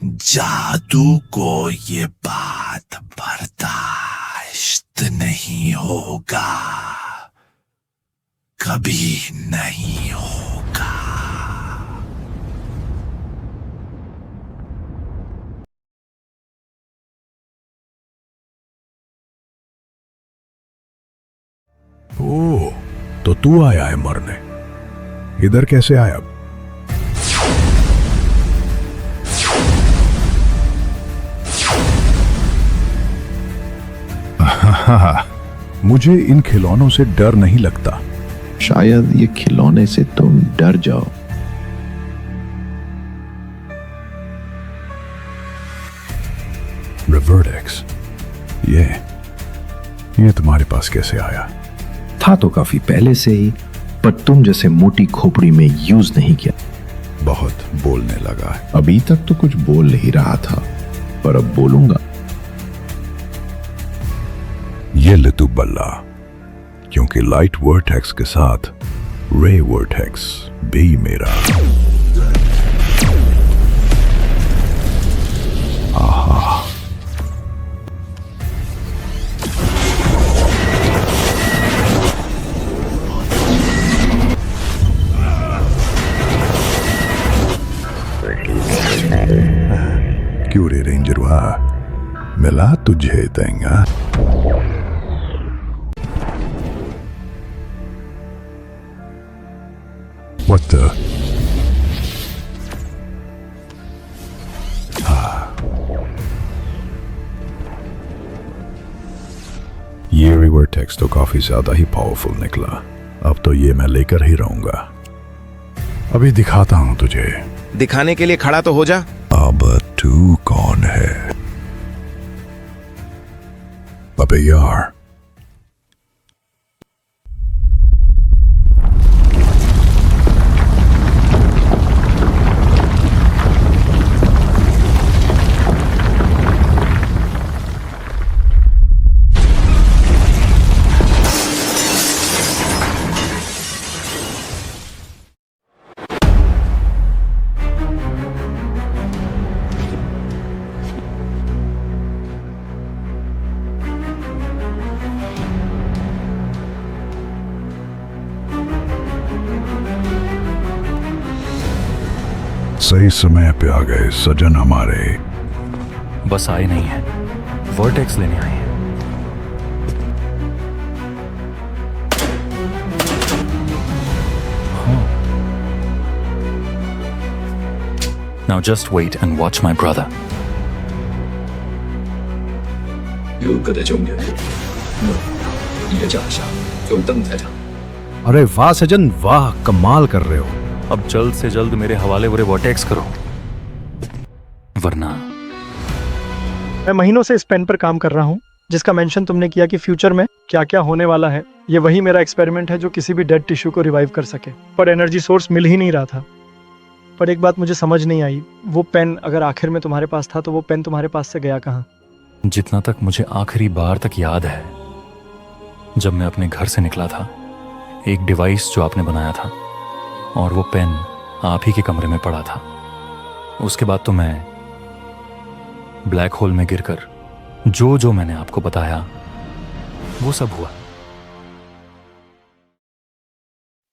जादू को ये बात बर्दाश्त नहीं होगा, कभी नहीं होगा। ओह, तो तू आया है मरने। इधर कैसे आया? मुझे इन खिलौनों से डर नहीं लगता। शायद ये खिलौने से तुम डर जाओ। रिवर्डेक्स, ये तुम्हारे पास कैसे आया? था तो काफी पहले से ही, पर तुम जैसे मोटी खोपड़ी में यूज नहीं किया। बहुत बोलने लगा है। अभी तक तो कुछ बोल नहीं रहा था, पर अब बोलूंगा। ये ले तू बल्ला, क्योंकि लाइट वर्टेक्स के साथ रे वर्टेक्स भी मेरा। आहा, क्यों रे रेंजर, वाह, मिला तुझे देंगा। What the? वर्टेक्स तो काफी ज्यादा ही पावरफुल निकला। अब तो ये मैं लेकर ही रहूंगा। अभी दिखाता हूं तुझे। दिखाने के लिए खड़ा तो हो जा। अब तू कौन है? अबे यार, सही समय पे आ गए सजन हमारे। बस आए नहीं है, वर्टेक्स लेने आए हैं। Now just wait and watch my brother. अरे वाह सजन वाह, कमाल कर रहे हो। अब जल्द से जल्द मेरे हवाले वो वर्टेक्स करो, वरना। मैं महीनों से इस पेन पर काम कर रहा हूँ जिसका मेंशन तुमने किया कि फ्यूचर में क्या क्या होने वाला है। ये वही मेरा एक्सपेरिमेंट है जो किसी भी डेड टिश्यू को रिवाइव कर सके, पर एनर्जी सोर्स मिल ही नहीं रहा था। पर एक बात मुझे समझ नहीं आई, वो पेन अगर आखिर में तुम्हारे पास था तो वो पेन तुम्हारे पास से गया कहाँ? जितना तक मुझे आखिरी बार तक याद है, जब मैं अपने घर से निकला था, एक डिवाइस जो आपने बनाया था और वो पेन आप ही के कमरे में पड़ा था। उसके बाद तो मैं ब्लैक होल में गिरकर जो मैंने आपको बताया वो सब हुआ।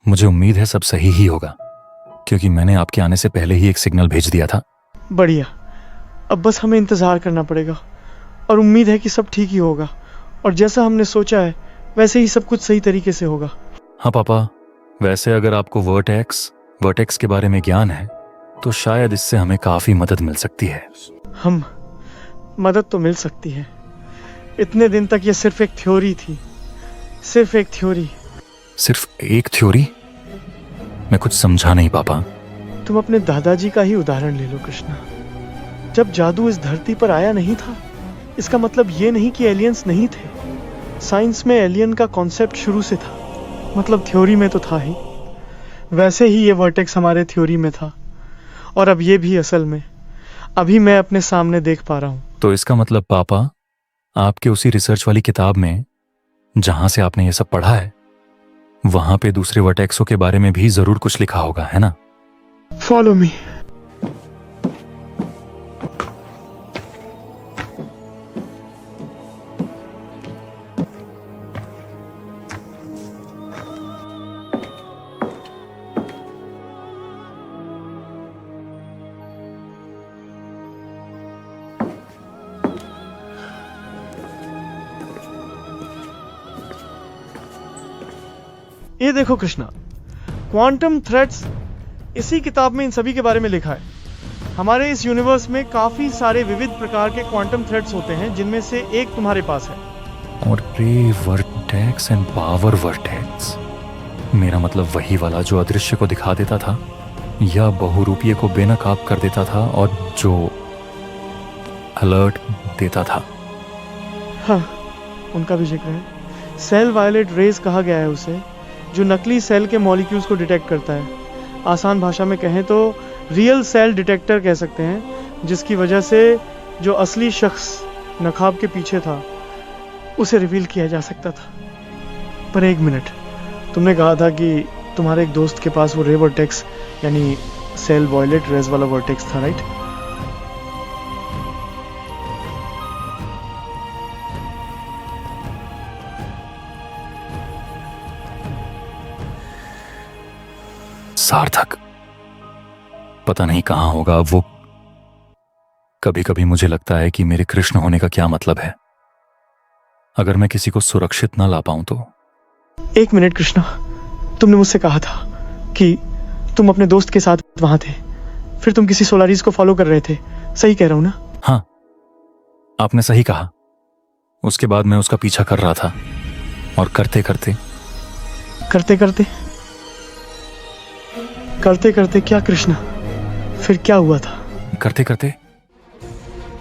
मुझे उम्मीद है सब सही ही होगा, क्योंकि मैंने आपके आने से पहले ही एक सिग्नल भेज दिया था। बढ़िया, अब बस हमें इंतजार करना पड़ेगा और उम्मीद है कि सब ठीक ही होगा और जैसा हमने सोचा है वैसे ही सब कुछ सही तरीके से होगा। हाँ पापा, वैसे अगर आपको वर्टेक्स के बारे में ज्ञान है तो शायद इससे हमें काफी मदद मिल सकती है। हम मदद तो मिल सकती है। इतने दिन तक ये सिर्फ एक थ्योरी थी, सिर्फ एक थ्योरी। सिर्फ एक थ्योरी? मैं कुछ समझा नहीं पापा। तुम अपने दादाजी का ही उदाहरण ले लो कृष्णा। जब जादू इस धरती पर आया नहीं था, इसका मतलब ये नहीं कि एलियंस नहीं थे। साइंस में एलियन का कॉन्सेप्ट शुरू से था, मतलब थ्योरी में तो था ही। वैसे ही ये वर्टेक्स हमारे थ्योरी में था और अब ये भी असल में। अभी मैं अपने सामने देख पा रहा हूं। तो इसका मतलब पापा, आपके उसी रिसर्च वाली किताब में जहां से आपने ये सब पढ़ा है, वहां पे दूसरे वर्टेक्सों के बारे में भी जरूर कुछ लिखा होगा, है ना? Follow me. ये देखो कृष्णा, क्वांटम थ्रेड्स, इसी किताब में इन सभी के बारे में लिखा है। हमारे इस यूनिवर्स में काफी सारे विविध प्रकार के क्वांटम थ्रेड्स होते हैं, जिनमें से एक तुम्हारे पास है। और रे वर्टेक्स एंड पावर वर्टेक्स, मेरा मतलब वही वाला जो अदृश्य को दिखा देता था या बहुरूपीय को बेनकाब कर देता था और जो अलर्ट देता था। हाँ, उनका भी जिक्र है। सेल वायलेट रेज कहा गया है उसे, जो नकली सेल के मॉलिक्यूल्स को डिटेक्ट करता है। आसान भाषा में कहें तो रियल सेल डिटेक्टर कह सकते हैं, जिसकी वजह से जो असली शख्स नकाब के पीछे था उसे रिवील किया जा सकता था। पर एक मिनट, तुमने कहा था कि तुम्हारे एक दोस्त के पास वो रे वर्टेक्स यानी सेल वायलेट रेज वाला वर्टेक्स था, राइट? सार्थक पता नहीं कहां होगा वो। कभी कभी मुझे लगता है कि मेरे कृष्ण होने का क्या मतलब है अगर मैं किसी को सुरक्षित ना ला पाऊं तो। एक मिनट कृष्णा, तुमने मुझसे कहा था कि तुम अपने दोस्त के साथ वहां थे, फिर तुम किसी सोलारिस को फॉलो कर रहे थे, सही कह रहा हूं ना? हाँ, आपने सही कहा। उसके बाद मैं उसका पीछा कर रहा था, और करते करते करते करते करते करते क्या कृष्णा? फिर क्या हुआ था? करते करते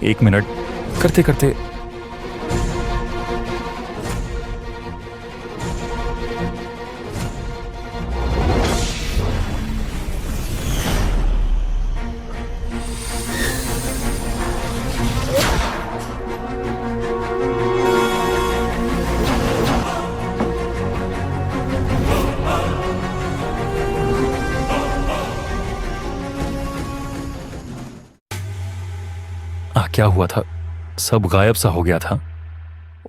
1 मिनट करते करते क्या हुआ था? सब गायब सा हो गया था।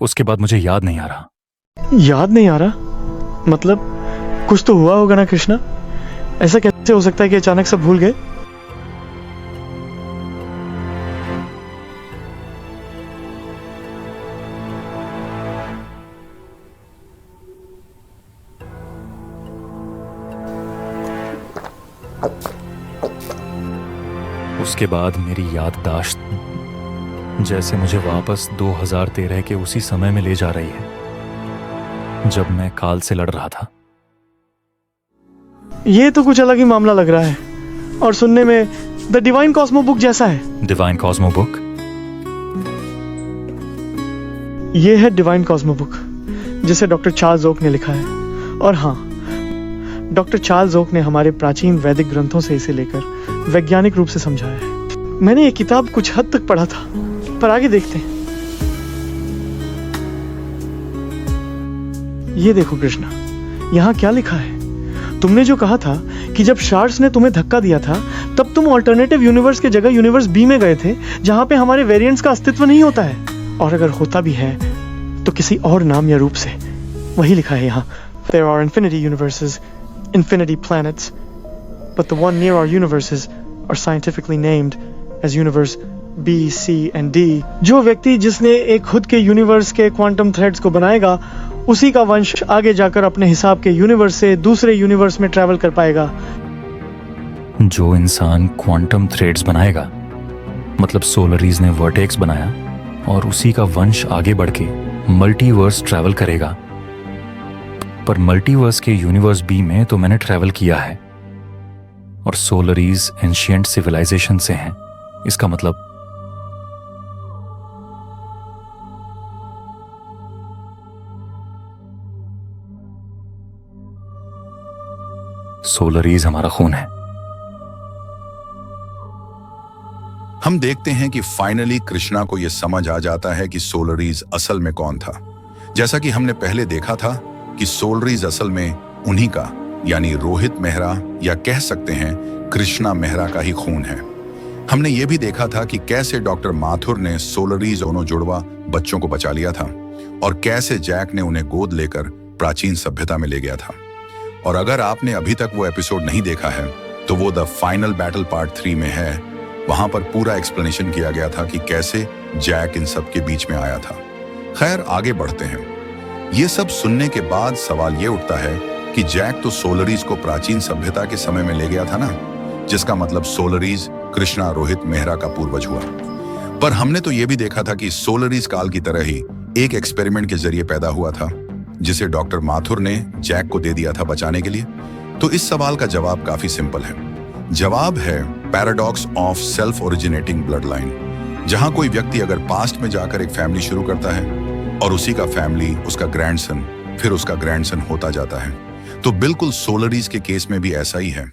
उसके बाद मुझे याद नहीं आ रहा। याद नहीं आ रहा? मतलब कुछ तो हुआ होगा ना कृष्णा? ऐसा कैसे हो सकता है कि अचानक सब भूल गए? उसके बाद मेरी याददाश्त जैसे मुझे वापस 2013 के उसी समय में ले जा रही है जब मैं काल से लड़ रहा था। ये तो कुछ अलग ही मामला लग रहा है और सुनने में द डिवाइन कॉस्मो बुक जैसा है। Divine Cosmo book? ये है डिवाइन कॉस्मो बुक जिसे डॉक्टर चार्ल्स ओक ने लिखा है। और हाँ, डॉक्टर चार्ल्स ओक ने हमारे प्राचीन वैदिक ग्रंथों से इसे लेकर वैज्ञानिक रूप से समझाया है। मैंने ये किताब कुछ हद तक पढ़ा था, पर आगे देखते हैं। ये देखो कृष्णा, यहाँ क्या लिखा है? तुमने जो कहा था कि जब शार्ड्स ने तुम्हें धक्का दिया था तब तुम ऑल्टरनेटिव यूनिवर्स के जगह यूनिवर्स बी में गए थे जहां पे हमारे वेरिएंट्स का अस्तित्व नहीं होता है, और अगर होता भी है तो किसी और नाम या रूप से। वही लिखा है यहाँ, There are infinity universes, infinity planets, but the one near our universes are scientifically named as universe B, C and D. जो व्यक्ति जिसने एक खुद के यूनिवर्स के क्वांटम थ्रेड्स को बनाएगा उसी का वंश आगे जाकर अपने हिसाब के यूनिवर्स से दूसरे यूनिवर्स में ट्रैवल कर पाएगा। जो इंसान क्वांटम थ्रेड्स बनाएगा, मतलब सोलरीज ने वर्टेक्स बनाया और उसी का वंश आगे बढ़ के मल्टीवर्स ट्रैवल करेगा। पर मल्टीवर्स के यूनिवर्स बी में तो मैंने ट्रैवल किया है और सोलरीज एंशिएंट सिविलाइजेशन से हैं। इसका मतलब सोलरीज हमारा खून है। हम देखते हैं कि फाइनली कृष्णा को यह समझ आ जाता है कि सोलरीज असल में कौन था। जैसा कि हमने पहले देखा था कि सोलरीज असल में उन्हीं का, यानी रोहित मेहरा या कह सकते हैं कृष्णा मेहरा का ही खून है। हमने ये भी देखा था कि कैसे डॉक्टर माथुर ने सोलरीज दोनों जुड़वा बच्चों को बचा लिया था और कैसे जैक ने उन्हें गोद लेकर प्राचीन सभ्यता में ले गया था। और अगर आपने अभी तक वो एपिसोड नहीं देखा है तो वो द फाइनल बैटल पार्ट 3 में है। वहां पर पूरा एक्सप्लेनेशन किया गया था कि कैसे जैक इन सब के बीच में आया था। खैर, आगे बढ़ते हैं। ये सब सुनने के बाद सवाल ये उठता है कि जैक तो सोलरीज को प्राचीन सभ्यता के समय में ले गया था ना, जिसका मतलब सोलरीज कृष्णा रोहित मेहरा का पूर्वज हुआ। पर हमने तो ये भी देखा था कि सोलरीज काल की तरह ही एक एक्सपेरिमेंट के जरिए पैदा हुआ था जिसे डॉक्टर माथुर ने जैक को दे दिया था बचाने के लिए। तो इस सवाल का जवाब काफी सिंपल है। जवाब है paradox of self originating blood line, जहां कोई व्यक्ति अगर पास्ट में जाकर एक फैमिली शुरू करता है और उसी का फैमिली, उसका ग्रैंडसन, फिर उसका ग्रैंडसन होता जाता है। तो बिल्कुल सोलरीज के केस में भी ऐसा ही है।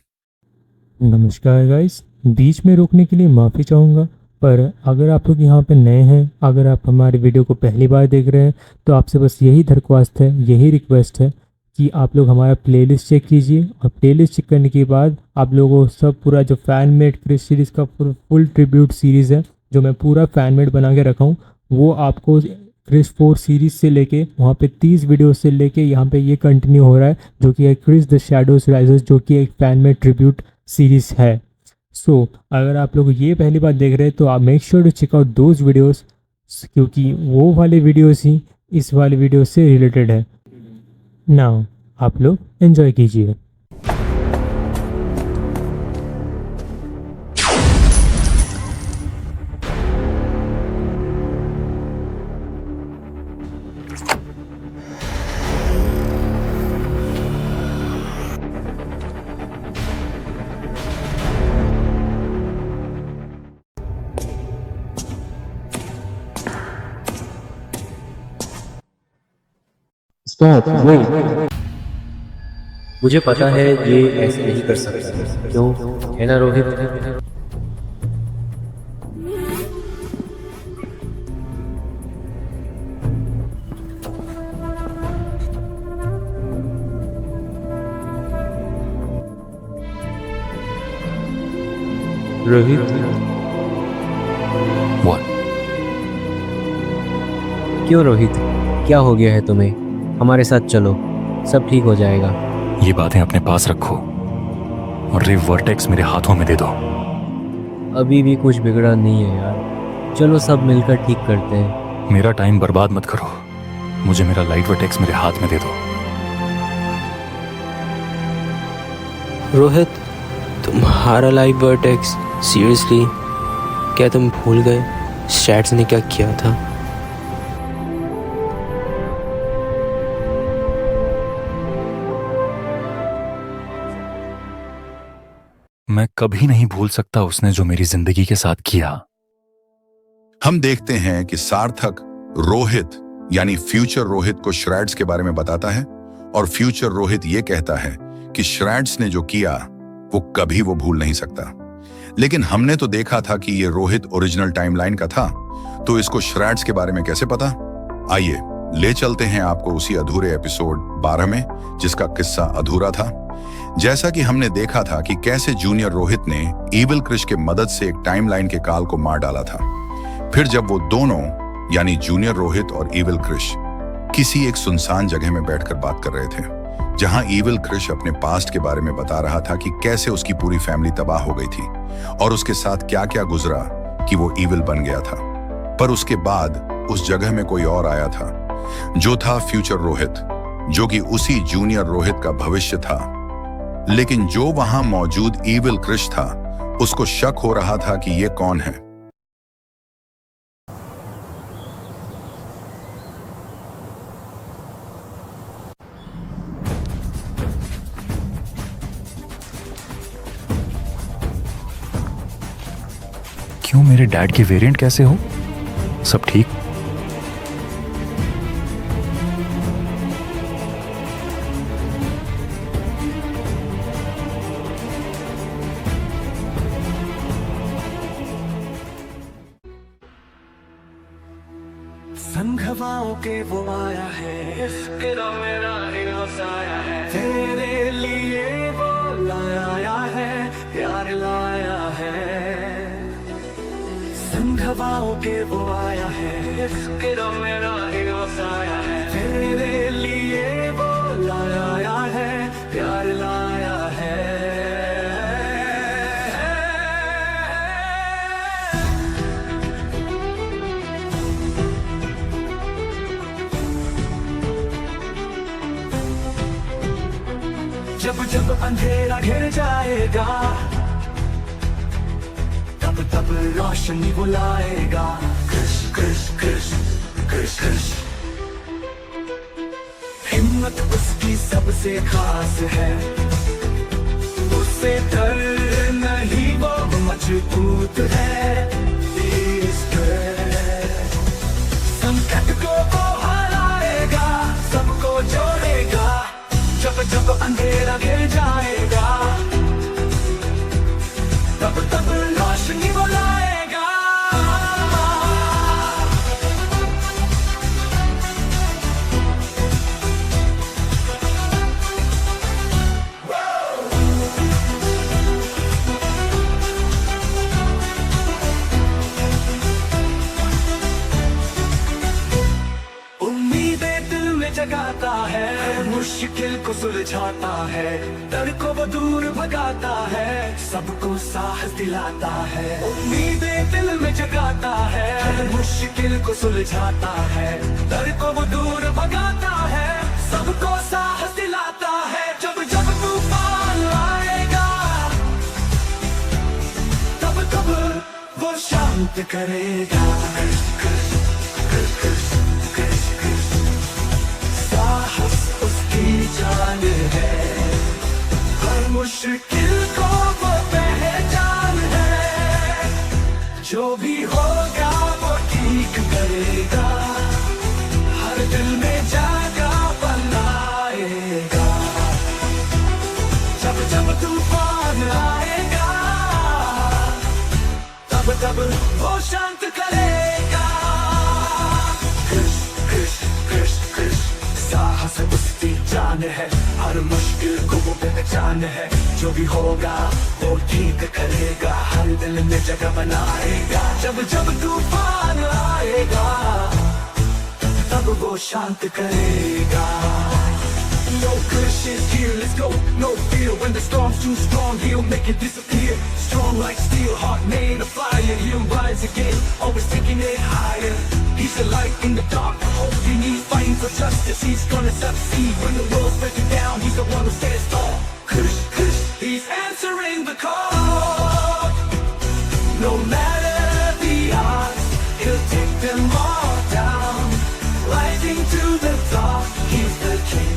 नमस्कार गाइस, बीच में रोकने के लिए माफ़ी चाहूँगा, पर अगर आप लोग यहाँ पे नए हैं, अगर आप हमारे वीडियो को पहली बार देख रहे हैं तो आपसे बस यही दरख्वास्त है, यही रिक्वेस्ट है कि आप लोग हमारा प्लेलिस्ट चेक कीजिए। और प्लेलिस्ट चेक करने के बाद आप लोगों को सब पूरा जो फैन मेड क्रिस सीरीज़ का फुल ट्रिब्यूट सीरीज़ है जो मैं पूरा फैन मेड बना के रखा हूँ, वो आपको क्रिस 4 सीरीज़ से लेके वहाँ पे 30 वीडियो से लेके यहाँ पे ये कंटिन्यू हो रहा है, जो कि है क्रिस द शैडोज राइजर्स, जो कि एक फैन मेड ट्रिब्यूट सीरीज़ है। सो अगर आप लोग ये पहली बार देख रहे हैं तो आप make sure to check out those videos, क्योंकि वो वाले वीडियोस ही इस वाले वीडियो से रिलेटेड है। नाउ आप लोग एंजॉय कीजिए। Stop wait. मुझे पता है ये ऐसे नहीं कर सकता, क्यों है ना रोहित? रोहित, What? क्यों रोहित, क्या हो गया है तुम्हें? हमारे साथ चलो, सब ठीक हो जाएगा। ये बातें अपने पास रखो और रे वर्टेक्स मेरे हाथों में दे दो। अभी भी कुछ बिगड़ा नहीं है यार, चलो सब मिलकर ठीक करते हैं। मेरा टाइम बर्बाद मत करो, मुझे मेरा लाइट वर्टेक्स मेरे हाथ में दे दो। रोहित, तुम्हारा लाइव वर्टेक्स? सीरियसली? क्या तुम भूल गए स्ट्रैट्स ने क्या किया था? मैं कभी नहीं भूल सकता उसने जो मेरी जिंदगी के साथ किया। हम देखते हैं कि सार्थक रोहित यानी फ्यूचर रोहित को श्रैड्स के बारे में बताता है और फ्यूचर रोहित ये कहता है कि श्रैड्स ने जो किया वो कभी वो भूल नहीं सकता। लेकिन हमने तो देखा था कि ये रोहित ओरिजिनल टाइमलाइन का था, तो इसको श्रैड्स के बारे में कैसे पता? आइए ले चलते हैं आपको उसी अधूरे एपिसोड 12 में, जिसका किस्सा अधूरा था। जैसा कि हमने देखा था कि कैसे जूनियर रोहित ने ईविल क्रिश के मदद से एक टाइमलाइन के काल को मार डाला था। फिर जब वो दोनों यानी जूनियर रोहित और ईविल क्रिश किसी एक सुनसान जगह में बैठकर बात कर रहे थे, जहां ईविल क्रिश अपने पास्ट के बारे में बता रहा था कि कैसे उसकी पूरी फैमिली तबाह हो गई थी और उसके साथ क्या क्या गुजरा कि वो ईविल बन गया था। पर उसके बाद उस जगह में कोई और आया था, जो था फ्यूचर रोहित, जो कि उसी जूनियर रोहित का भविष्य था। लेकिन जो वहां मौजूद ईविल क्रिश था, उसको शक हो रहा था कि ये कौन है। क्यों, मेरे डैड के वेरिएंट कैसे हो? सब ठीक? संघवाओं के वो आया है, इसके तो मेरा ही हंसाया है, तेरे लिए वो लाया है, प्यार लाया है। संघवाओं के वो आया है, इसके तो मेरा ही हंसाया है, तेरे लिए वो लाया है, प्यार लाया है। जब जब अंधेरा घिर जाएगा, तब तब रोशनी बुलाएगा। कृष कृष कृष कृष कृष, हिम्मत उसकी सबसे खास है, उससे डर नहीं, वो मजबूत है। संकट को वो हराएगा, सबको जोड़ेगा। जब जब अंधेरा घिर जाएगा, तब तब रोशनी बुलाएगा। उम्मीदें दिल में जगाता है, मुश्किल को सुलझाता है, डर को वो दूर भगाता है, सबको साहस दिलाता है। उम्मीदें दिल में जगाता है, मुश्किल को सुलझाता है, डर को वो दूर भगाता है, सबको साहस दिलाता है। जब जब तूफान आएगा, तब तब वो शांत करेगा। साहस उसकी जान है, हर मुश्किल को वो पहचान है। जो भी होगा वो ठीक करेगा, हर दिल में जागा पल से उसकी जान है, हर मुश्किल को वो पहचान है। जो भी होगा वो ठीक करेगा, हर दिल में जगह बनाएगा। जब जब तूफान आएगा तब वो शांत करेगा। No cushions here, let's go, no fear. When the storm's too strong, he'll make it disappear. Strong like steel, heart made of fire. He'll rise again, always taking it higher. He's a light in the dark, the hope you need. Fighting for justice, he's gonna succeed. When the world's breaking down, he's the one who stands tall. Kush, kush, he's answering the call. No matter the odds, he'll take them all down. Rising to the top, he's the king.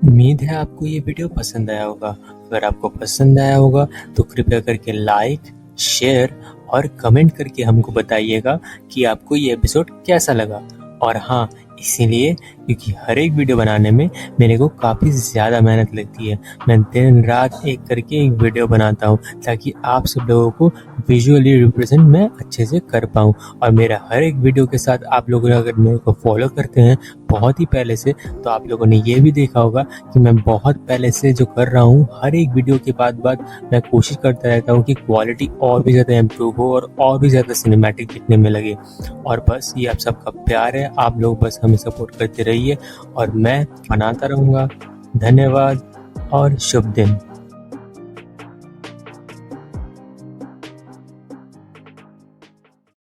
उम्मीद है आपको ये video पसंद आया होगा। अगर आपको पसंद आया होगा तो कृपया करके लाइक, शेयर और कमेंट करके हमको बताइएगा कि आपको ये एपिसोड कैसा लगा। और हाँ, इसीलिए क्योंकि हर एक वीडियो बनाने में मेरे को काफ़ी ज़्यादा मेहनत लगती है। मैं दिन रात एक करके एक वीडियो बनाता हूँ ताकि आप सब लोगों को विजुअली रिप्रेजेंट मैं अच्छे से कर पाऊँ। और मेरा हर एक वीडियो के साथ आप लोग अगर मेरे को फॉलो करते हैं बहुत ही पहले से, तो आप लोगों ने ये भी देखा होगा कि मैं बहुत पहले से जो कर रहा हूँ, हर एक वीडियो के बाद मैं कोशिश करता रहता हूँ कि क्वालिटी और भी ज़्यादा इम्प्रूव हो और भी ज़्यादा सिनेमैटिक दिखने में लगे। और बस ये आप सबका प्यार है, आप लोग बस हमें सपोर्ट करते रहिए और मैं बनाता रहूँगा। धन्यवाद और शुभ दिन।